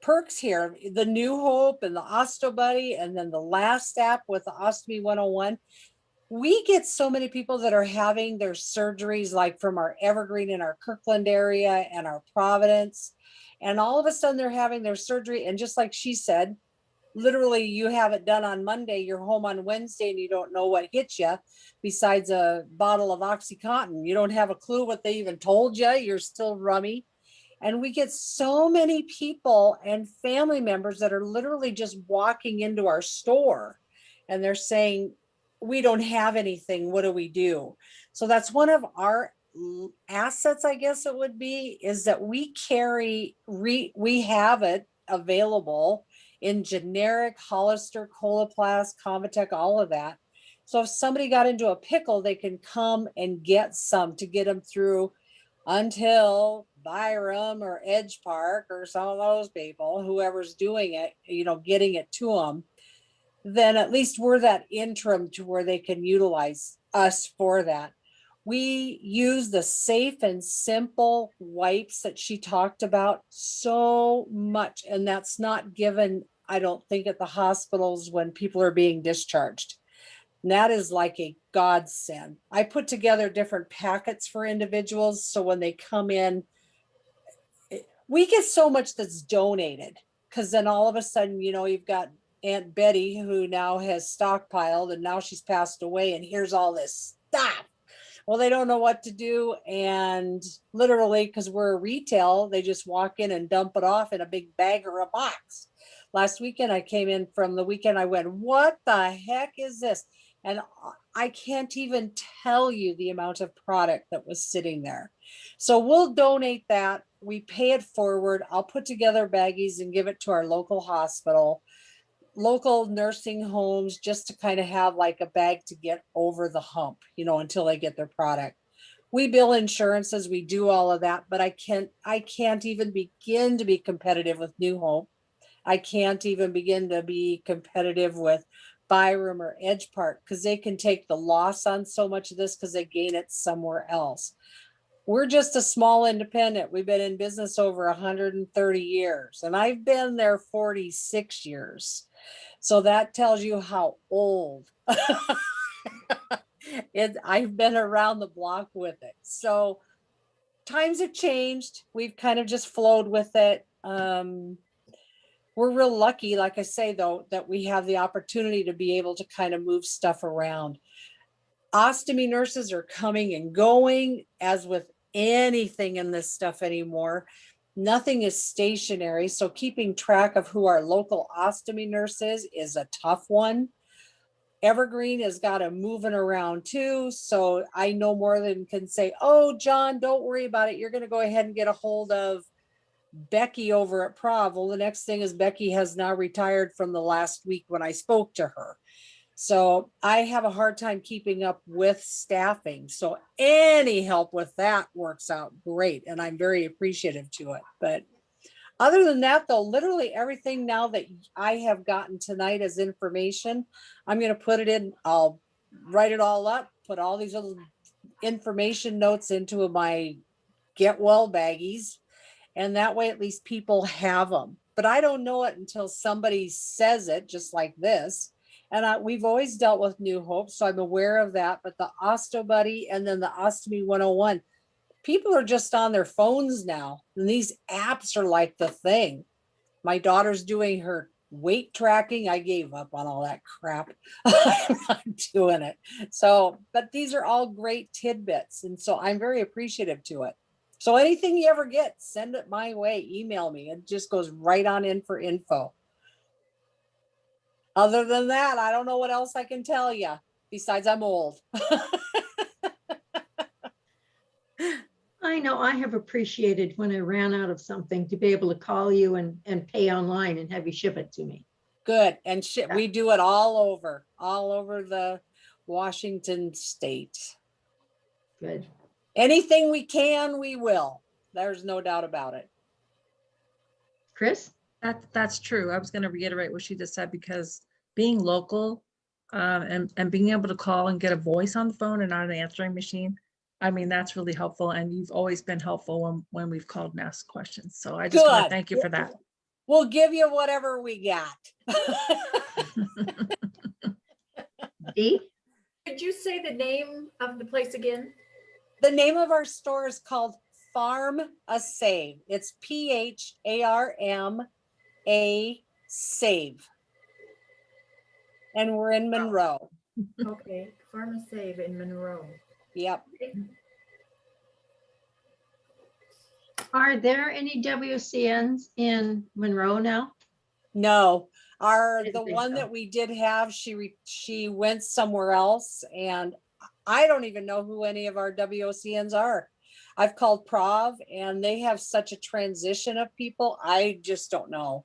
S6: perks here, the New Hope and the Osto Buddy, and then the last app with the Ostomy 101. We get so many people that are having their surgeries, like from our Evergreen and our Kirkland area and our Providence, and all of a sudden they're having their surgery, and just like she said, literally you have it done on Monday, you're home on Wednesday and you don't know what hit you besides a bottle of OxyContin. You don't have a clue what they even told you. You're still rummy. And we get so many people and family members that are literally just walking into our store and they're saying, we don't have anything. What do we do? So that's one of our assets, I guess it would be, is that we have it available in generic, Hollister, Coloplast, Convatec, all of that. So if somebody got into a pickle, they can come and get some to get them through until Byram or Edge Park or some of those people, whoever's doing it, you know, getting it to them. Then at least we're that interim to where they can utilize us for that. We use the safe and simple wipes that she talked about so much. And that's not given, I don't think, at the hospitals when people are being discharged. And that is like a godsend. I put together different packets for individuals. So when they come in, we get so much that's donated, because then all of a sudden, you know, you've got Aunt Betty who now has stockpiled and now she's passed away and here's all this stuff. Well, they don't know what to do. And literally, because we're retail, they just walk in and dump it off in a big bag or a box. Last weekend, I came in from the weekend, I went, what the heck is this? And I can't even tell you the amount of product that was sitting there. So we'll donate that. We pay it forward. I'll put together baggies and give it to our local hospital, local nursing homes, just to kind of have like a bag to get over the hump, you know, until they get their product. We bill insurances, we do all of that, but I can't even begin to be competitive with New Hope. I can't even begin to be competitive with Byram or Edge Park, because they can take the loss on so much of this because they gain it somewhere else. We're just a small independent. We've been in business over 130 years, and I've been there 46 years. So that tells you how old I've been around the block with it. So times have changed. We've kind of just flowed with it. We're real lucky, like I say, though, that we have the opportunity to be able to kind of move stuff around. Ostomy nurses are coming and going, as with anything in this stuff anymore. Nothing is stationary. So keeping track of who our local ostomy nurse is a tough one. Evergreen has got them moving around too. So I no more than can say, oh, John, don't worry about it. You're going to go ahead and get a hold of Becky over at Prov. Well, the next thing is Becky has now retired from the last week when I spoke to her. So I have a hard time keeping up with staffing. So any help with that works out great. And I'm very appreciative to it. But other than that, though, literally everything now that I have gotten tonight as information, I'm going to put it in. I'll write it all up, put all these little information notes into my get well baggies. And that way, at least people have them. But I don't know it until somebody says it, just like this. And we've always dealt with New Hope, so I'm aware of that. But the Osto Buddy and then the Ostomy 101, people are just on their phones now. And these apps are like the thing. My daughter's doing her weight tracking. I gave up on all that crap. I'm not doing it. So, but these are all great tidbits. And so I'm very appreciative to it. So anything you ever get, send it my way, email me. It just goes right on in for info. Other than that, I don't know what else I can tell you, besides I'm old.
S3: I know I have appreciated when I ran out of something to be able to call you and pay online and have you ship it to me.
S6: Good. And we do it all over the Washington state.
S3: Good.
S6: Anything we can, we will. There's no doubt about it.
S3: Chris?
S5: That's true. I was going to reiterate what she just said, because being local and being able to call and get a voice on the phone and not an answering machine, I mean, that's really helpful. And you've always been helpful when we've called and asked questions. So I just want to thank you for that.
S6: We'll give you whatever we got.
S3: Dee?
S8: Could you say the name of the place again?
S6: The name of our store is called Pharm-A-Save. It's Pharm-A-Save. And we're in Monroe.
S8: Okay, Pharm-A-Save in Monroe.
S6: Yep.
S3: Are there any WCNs in Monroe now?
S6: No,
S3: Didn't
S6: the
S3: think
S6: one
S3: so.
S6: that we did have, she went somewhere else, and I don't even know who any of our WOCNs are. I've called Prov and they have such a transition of people. I just don't know.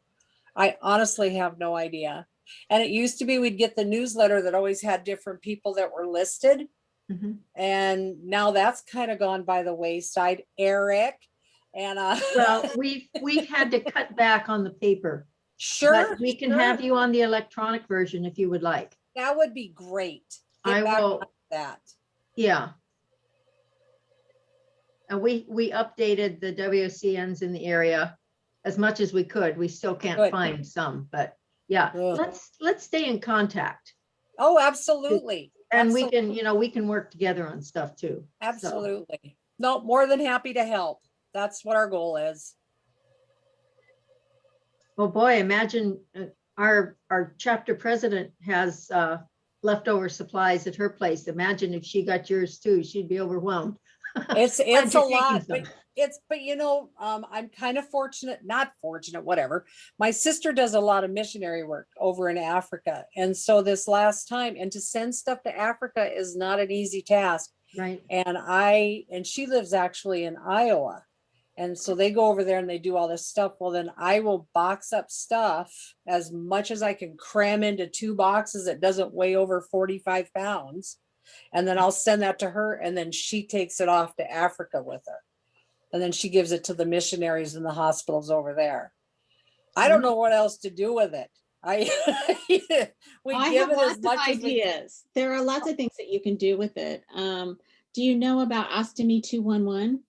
S6: I honestly have no idea. And it used to be we'd get the newsletter that always had different people that were listed.
S3: Mhm.
S6: And now that's kind of gone by the wayside, Eric. And
S3: Well, we've had to cut back on the paper,
S6: sure,
S3: but we can
S6: sure.
S3: have you on the electronic version if you would like.
S6: That would be great. Get
S3: I
S6: back
S3: will-
S6: on that.
S3: Yeah. And we updated the WCNs in the area as much as we could. We still can't
S6: Good.
S3: find some, but yeah,
S6: Ugh.
S3: let's stay in contact.
S6: Oh, absolutely.
S3: And we
S6: Absolutely.
S3: can, we can work together on stuff too. So,
S6: Absolutely. No, more than happy to help. That's what our goal is.
S3: well, boy, imagine our chapter president has leftover supplies at her place. Imagine if she got yours too, she'd be overwhelmed.
S6: It's
S3: Glad
S6: a
S3: you're taking
S6: lot,
S3: some.
S6: but I'm kind of fortunate, not fortunate, whatever. My sister does a lot of missionary work over in Africa. And so this last time, and to send stuff to Africa is not an easy task.
S3: Right.
S6: And she lives actually in Iowa. And so they go over there and they do all this stuff. Well, then I will box up stuff as much as I can cram into 2 boxes that doesn't weigh over 45 pounds. And then I'll send that to her, and then she takes it off to Africa with her. And then she gives it to the missionaries in the hospitals over there. I don't know what else to do with it. We
S2: I
S6: give
S2: have
S6: it
S2: lots
S6: as
S2: of
S6: much as we can.
S2: ideas. There are lots of things that you can do with it. Do you know about Ostomy 211?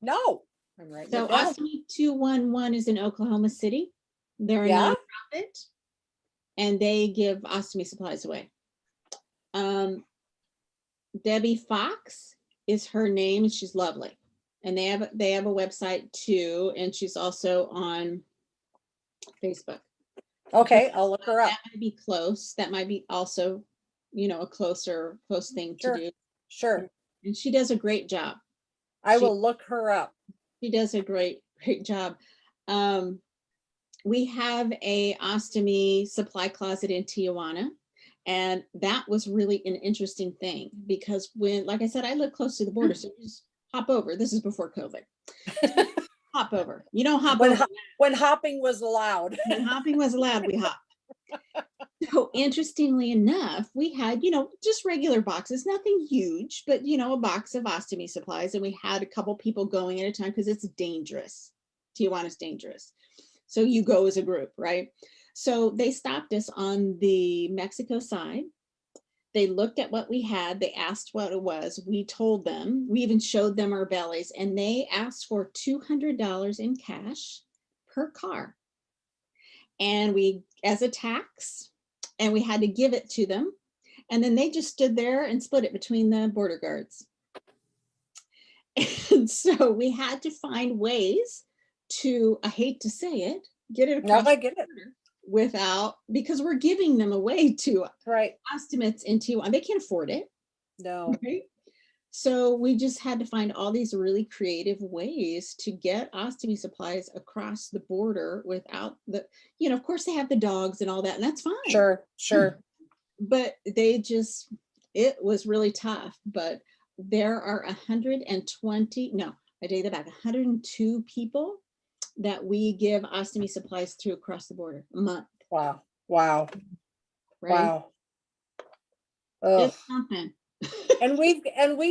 S6: No, I'm writing
S2: So
S6: it down.
S2: Ostomy 211 is in Oklahoma City. They're a
S6: Yeah.
S2: nonprofit, and they give ostomy supplies away. Debbie Fox is her name, and she's lovely. And they have a website too, and she's also on Facebook.
S6: Okay, I'll look her up.
S2: That might be close. That might be also, a close thing
S6: Sure.
S2: to do.
S6: Sure,
S2: And she does a great job.
S6: I
S2: She-
S6: will look her up.
S2: She does a great job. We have a ostomy supply closet in Tijuana. And that was really an interesting thing because like I said, I live close to the border. So you just hop over. This is before COVID. Hop over. You don't hop over.
S6: When hopping was allowed.
S2: When hopping was allowed, we hopped. So interestingly enough, we had, just regular boxes, nothing huge, but, a box of ostomy supplies. And we had a couple people going at a time because it's dangerous. Tijuana's dangerous. So you go as a group, right? So they stopped us on the Mexico side. They looked at what we had. They asked what it was. We told them. We even showed them our bellies, and they asked for $200 in cash per car. And as a tax, and we had to give it to them. And then they just stood there and split it between the border guards. And so we had to find ways to, I hate to say it, get it
S6: No,
S2: across
S6: I get it.
S2: because we're giving them away to
S6: Right.
S2: ostomates in Tijuana. They can't afford it.
S6: No.
S2: Right? So we just had to find all these really creative ways to get ostomy supplies across the border without of course they have the dogs and all that, and that's fine.
S6: Sure.
S2: But it was really tough. But there are 102 people that we give ostomy supplies to across the border a month.
S6: Wow.
S2: Right?
S6: Wow. Ugh.
S2: It's something.
S6: And we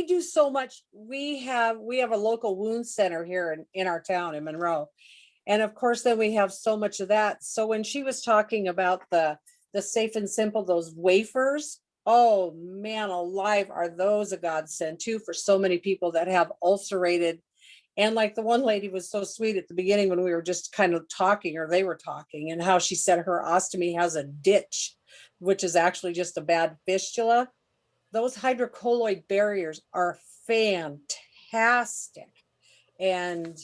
S6: do so much. We have a local wound center here in our town in Monroe. And of course, then we have so much of that. So when she was talking about the Safe and Simple, those wafers, oh man, alive, are those a godsend too for so many people that have ulcerated. And like the one lady was so sweet at the beginning when we were just kind of talking, or they were talking, and how she said her ostomy has a ditch, which is actually just a bad fistula. Those hydrocolloid barriers are fantastic. And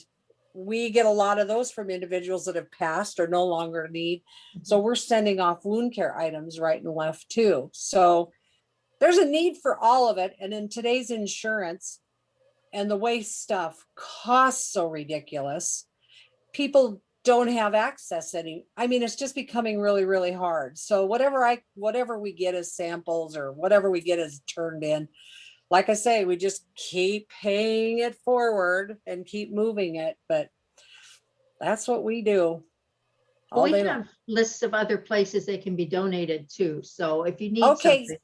S6: we get a lot of those from individuals that have passed or no longer need. So we're sending off wound care items right and left too. So there's a need for all of it. And in today's insurance and the way stuff costs so ridiculous, people don't have access it's just becoming really, really hard. So whatever we get as samples or whatever we get as turned in, like I say, we just keep paying it forward and keep moving it. But that's what we do.
S3: Well,
S6: all
S3: we
S6: day long.
S3: have lists of other places they can be donated to. So if you need
S6: Okay,
S3: something,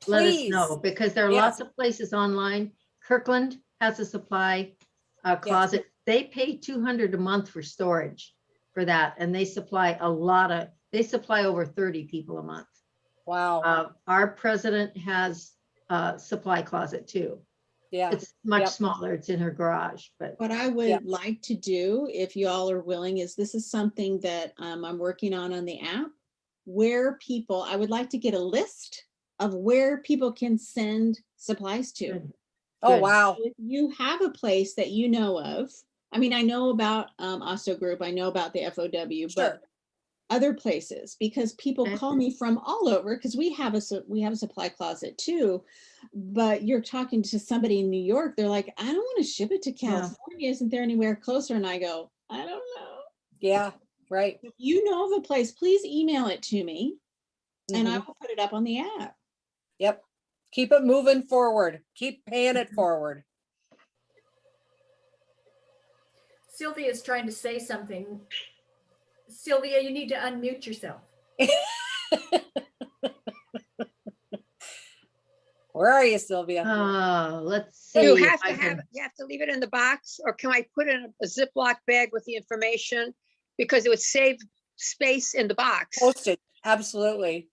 S3: let us
S6: please.
S3: know, because there are
S6: Yes.
S3: lots of places online. Kirkland has a supply closet. They pay $200 a month for storage for that. And they supply they supply over 30 people a month.
S6: Wow.
S3: Our president has a supply closet too.
S6: Yeah.
S3: It's much
S6: Yep.
S3: smaller. It's in her garage, but
S2: What I would
S6: Yeah.
S2: like to do, if you all are willing, is this is something that I'm working on the app, where people, I would like to get a list of where people can send supplies to.
S3: Good.
S6: Oh,
S3: Good.
S6: wow.
S2: If you have a place that you know of, I mean, I know about Osto Group, I know about the FOW, but
S6: Sure.
S2: other places, because people
S3: Okay.
S2: call me from all over, because we have a supply closet too. But you're talking to somebody in New York, they're like, I don't want to ship it to
S3: Yeah.
S2: California. Isn't there anywhere closer? And I go, I don't know.
S6: Yeah. Right.
S2: If you know of a place, please email it to me and I
S6: Mhm.
S2: will put it up on the app.
S6: Yep. Keep it moving forward. Keep paying it forward.
S8: Sylvia is trying to say something. Sylvia, you need to unmute yourself.
S6: Where are you, Sylvia?
S3: Let's see.
S9: You
S3: if
S9: have to
S3: I
S9: have,
S3: can-
S9: you have to leave it in the box, or can I put it in a Ziploc bag with the information? Because it would save space in the box.
S6: Posted. Absolutely.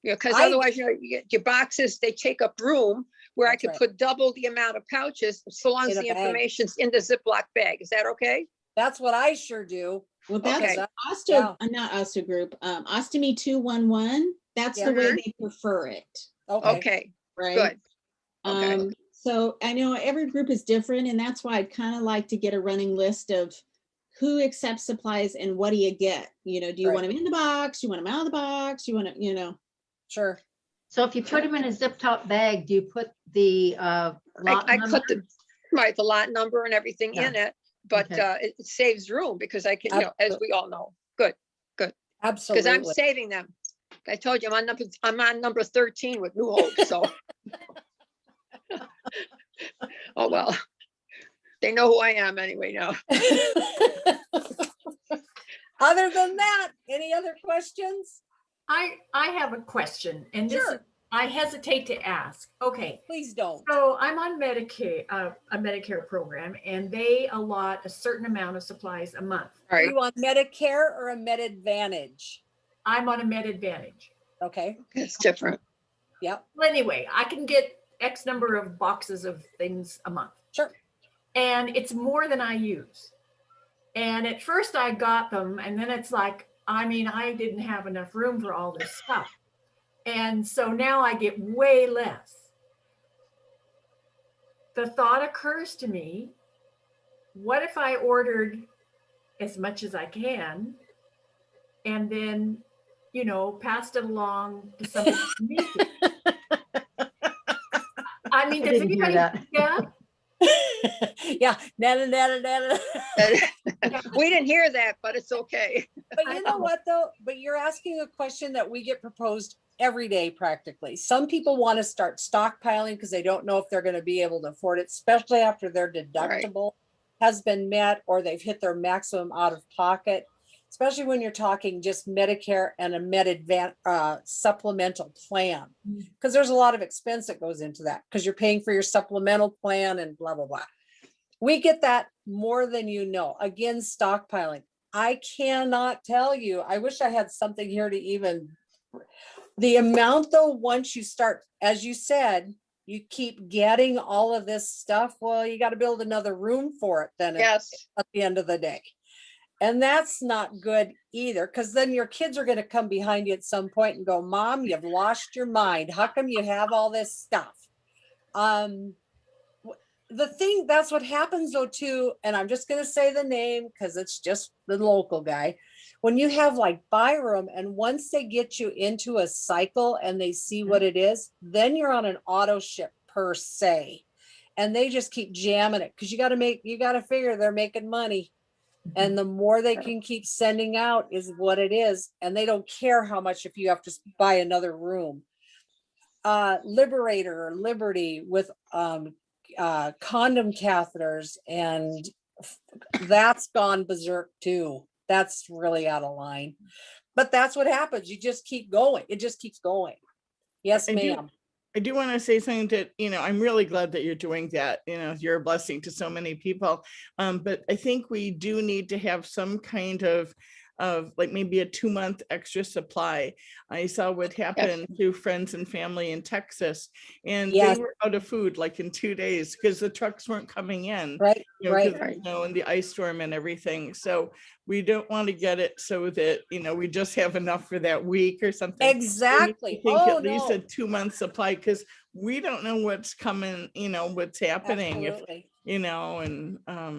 S9: Yeah, because
S6: I-
S9: otherwise, you know, you get your boxes, they take up room where I
S6: That's
S9: could
S6: right.
S9: put double the amount of pouches, so long as
S6: In a
S9: the
S6: bag.
S9: information's in the Ziploc bag. Is that okay?
S6: That's what I sure do.
S2: Well, that's
S9: Okay.
S2: Osto,
S6: Yeah.
S2: not Osto Group, Ostomy 211. That's
S6: Yeah.
S2: the way
S9: Mhm.
S2: they prefer it,
S6: Okay.
S9: Okay,
S2: right?
S9: good. Okay.
S2: So I know every group is different, and that's why I'd kind of like to get a running list of who accepts supplies and what do you get? You know, do you
S6: Right.
S2: want them in the box? Do you want them out of the box? You want to, you know,
S6: Sure.
S3: So if you put them in a zip top bag, do you put the lot
S9: I
S3: number?
S9: put the lot number and everything
S3: Yeah.
S9: in it, but
S3: Okay.
S9: it saves room because I can, you know, as we all know. Good, because I'm
S6: Absolutely.
S9: saving them. I told you I'm on number 13 with New Hope, so. Oh, well, they know who I am anyway now.
S6: Other than that, any other questions?
S8: I have a question, and this is,
S6: Sure.
S8: I hesitate to ask. Okay,
S6: Please don't.
S8: so I'm on Medicaid, a Medicare program, and they allot a certain amount of supplies a month.
S9: All
S6: Are
S9: right,
S6: you on Medicare or a Med Advantage?
S8: I'm on a Med Advantage.
S6: Okay.
S9: it's different.
S6: Yep.
S8: Well, anyway, I can get X number of boxes of things a month,
S6: Sure.
S8: and it's more than I use. And at first I got them, and then it's like, I mean, I didn't have enough room for all this stuff. And so now I get way less. The thought occurs to me, what if I ordered as much as I can and then, you know, passed it along to somebody who needs it? I mean,
S3: I
S8: does
S3: didn't hear
S8: anybody,
S3: that.
S8: yeah,
S6: Yeah. Nana.
S9: We didn't hear that, but it's okay.
S6: But
S8: I
S6: you know
S8: know.
S6: what though? But you're asking a question that we get proposed every day practically. Some people want to start stockpiling because they don't know if they're going to be able to afford it, especially after their deductible has been met or they've hit their maximum out of pocket. Especially when you're talking just Medicare and a supplemental plan, because there's a lot of expense that goes into that because you're paying for your supplemental plan and blah, blah, blah. We get that more than you know. Again, stockpiling. I cannot tell you. I wish I had something here to even, the amount though, once you start, as you said, you keep getting all of this stuff. Well, you got to build another room for it then
S9: Yes,
S6: at the end of the day. And that's not good either, because then your kids are going to come behind you at some point and go, Mom, you've lost your mind. How come you have all this stuff? The thing, that's what happens though too, and I'm just going to say the name because it's just the local guy. When you have like Byram, and once they get you into a cycle and they see what it is, then you're on an auto ship per se. And they just keep jamming it because you got to figure they're making money. And the more they can keep sending out is what it is. And they don't care how much if you have to buy another room. Liberator or Liberty with condom catheters, and that's gone berserk too. That's really out of line. But that's what happens. You just keep going. It just keeps going. Yes,
S4: I do-
S6: ma'am.
S4: I do want to say something that, I'm really glad that you're doing that. You're a blessing to so many people. But I think we do need to have some kind of like maybe a 2-month extra supply. I saw what happened to friends and family in Texas, and
S6: Yes.
S4: they were out of food like in 2 days because the trucks weren't coming in.
S6: Right, right.
S4: 'cause, and the ice storm and everything. So we don't want to get it so that, we just have enough for that week or something.
S6: Exactly.
S4: I think
S6: Oh,
S4: at least
S6: no.
S4: a 2-month supply, because we don't know what's coming, what's happening.
S6: Absolutely.
S4: And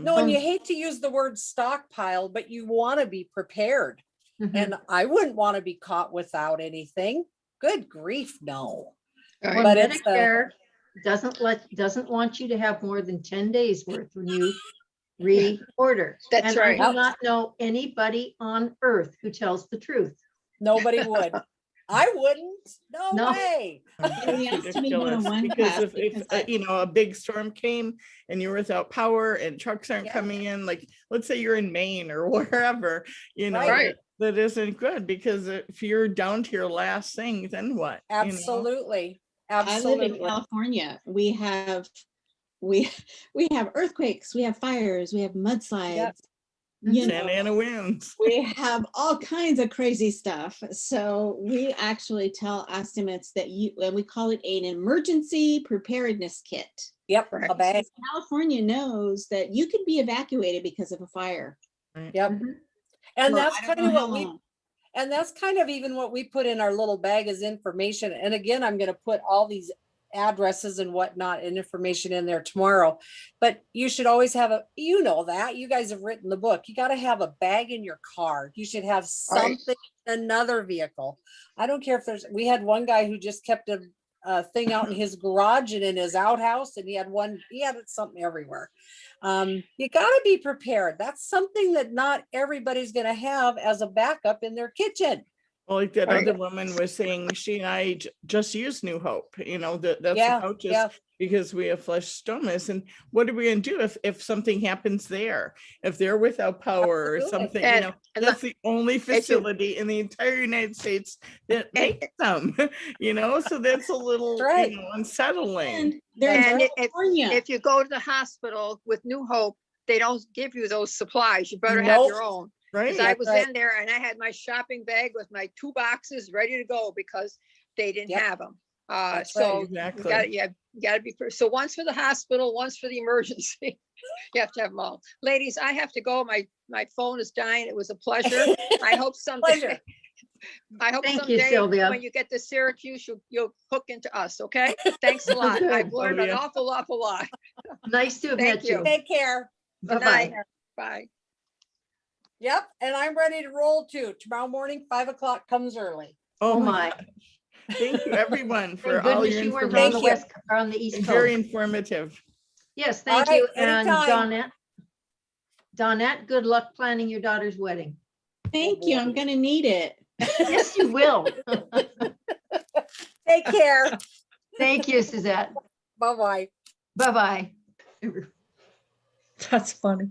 S6: No, and you hate to use the word stockpile, but you want to be prepared.
S3: Mhm.
S6: And I wouldn't want to be caught without anything. Good grief, no.
S9: All
S3: Well,
S9: right.
S6: But it's
S3: Medicare doesn't want you to have more than 10 days worth when you reorder.
S9: That's
S3: And
S9: right.
S3: I do not know anybody on earth who tells the truth.
S6: nobody would. I wouldn't. No
S3: No.
S6: way.
S2: And the
S4: It's
S2: Ostomy
S4: ridiculous,
S2: 101
S4: because
S2: class,
S4: if
S2: because I-
S4: a big storm came and you're without power and trucks aren't
S6: Yeah.
S4: coming in, like let's say you're in Maine or wherever,
S9: Right.
S4: that isn't good, because if you're down to your last thing, then what?
S6: Absolutely.
S2: I live in
S6: Absolutely.
S2: California. We have earthquakes, we have fires, we have mudslides. You know,
S4: Santa Ana winds.
S2: we have all kinds of crazy stuff. So we actually tell estimates that and we call it an emergency preparedness kit.
S6: Yep.
S9: Right.
S6: A bag.
S2: Because California knows that you could be evacuated because of a fire.
S6: Yep.
S3: Mhm.
S6: And
S2: for
S6: that's
S2: I don't
S6: kind of
S2: know
S6: what
S2: how
S6: we,
S2: long.
S6: and that's kind of even what we put in our little bag as information. And again, I'm going to put all these addresses and whatnot and information in there tomorrow. But you should always have that you guys have written the book. You got to have a bag in your car. You should have
S9: Right.
S6: something, another vehicle. I don't care if we had one guy who just kept a thing out in his garage and in his outhouse, and he had something everywhere. You got to be prepared. That's something that not everybody's going to have as a backup in their kitchen.
S4: Well, like that
S9: Right.
S4: other woman was saying, she and I just use New Hope, that's
S6: Yeah,
S4: the pouches,
S6: yeah.
S4: because we have flesh stomas. And what are we gonna do if something happens there? If they're without power or
S6: Absolutely.
S4: something,
S9: And
S4: that's the only facility in the entire United States that makes them, so that's a little,
S6: That's right.
S4: unsettling.
S2: And they're
S6: That's
S2: in
S9: right.
S2: California.
S9: If you go to the hospital with New Hope, they don't give you those supplies. You better have
S6: Nope.
S9: your own.
S4: Right?
S9: Because I was
S6: right.
S9: in there and I had my shopping bag with my 2 boxes ready to go because they didn't
S6: Yep.
S9: have them.
S6: That's
S9: So
S6: right.
S4: Exactly.
S9: you gotta be, so once for the hospital, once for the emergency. You have to have them all. Ladies, I have to go. My phone is dying. It was a pleasure. I hope someday,
S6: Pleasure.
S3: Thank you,
S9: someday
S3: Sylvia.
S9: when you get to Syracuse, you'll hook into us, okay? Thanks a lot.
S3: Good.
S9: I've learned an
S4: Sylvia.
S9: awful lot.
S3: Nice to have
S9: Thank
S3: met you.
S6: Take care.
S9: Good
S3: Bye-bye.
S9: night. Bye.
S6: Yep. And I'm ready to roll too. Tomorrow morning, 5 o'clock comes early.
S3: Oh my.
S4: gosh. Thank you, everyone, for
S3: Thank
S4: all
S3: goodness
S4: your
S3: you weren't on
S4: information.
S3: the
S6: Thank you.
S3: west, or on the east
S4: Very
S3: coast.
S4: informative.
S3: Yes,
S6: All
S3: thank you.
S6: right,
S3: And
S6: anytime.
S3: Donette, good luck planning your daughter's wedding.
S2: Thank you. I'm gonna need it.
S3: Yes, you will.
S6: Take care.
S3: Thank you, Suzette.
S6: Bye-bye.
S3: Bye-bye.
S5: That's funny.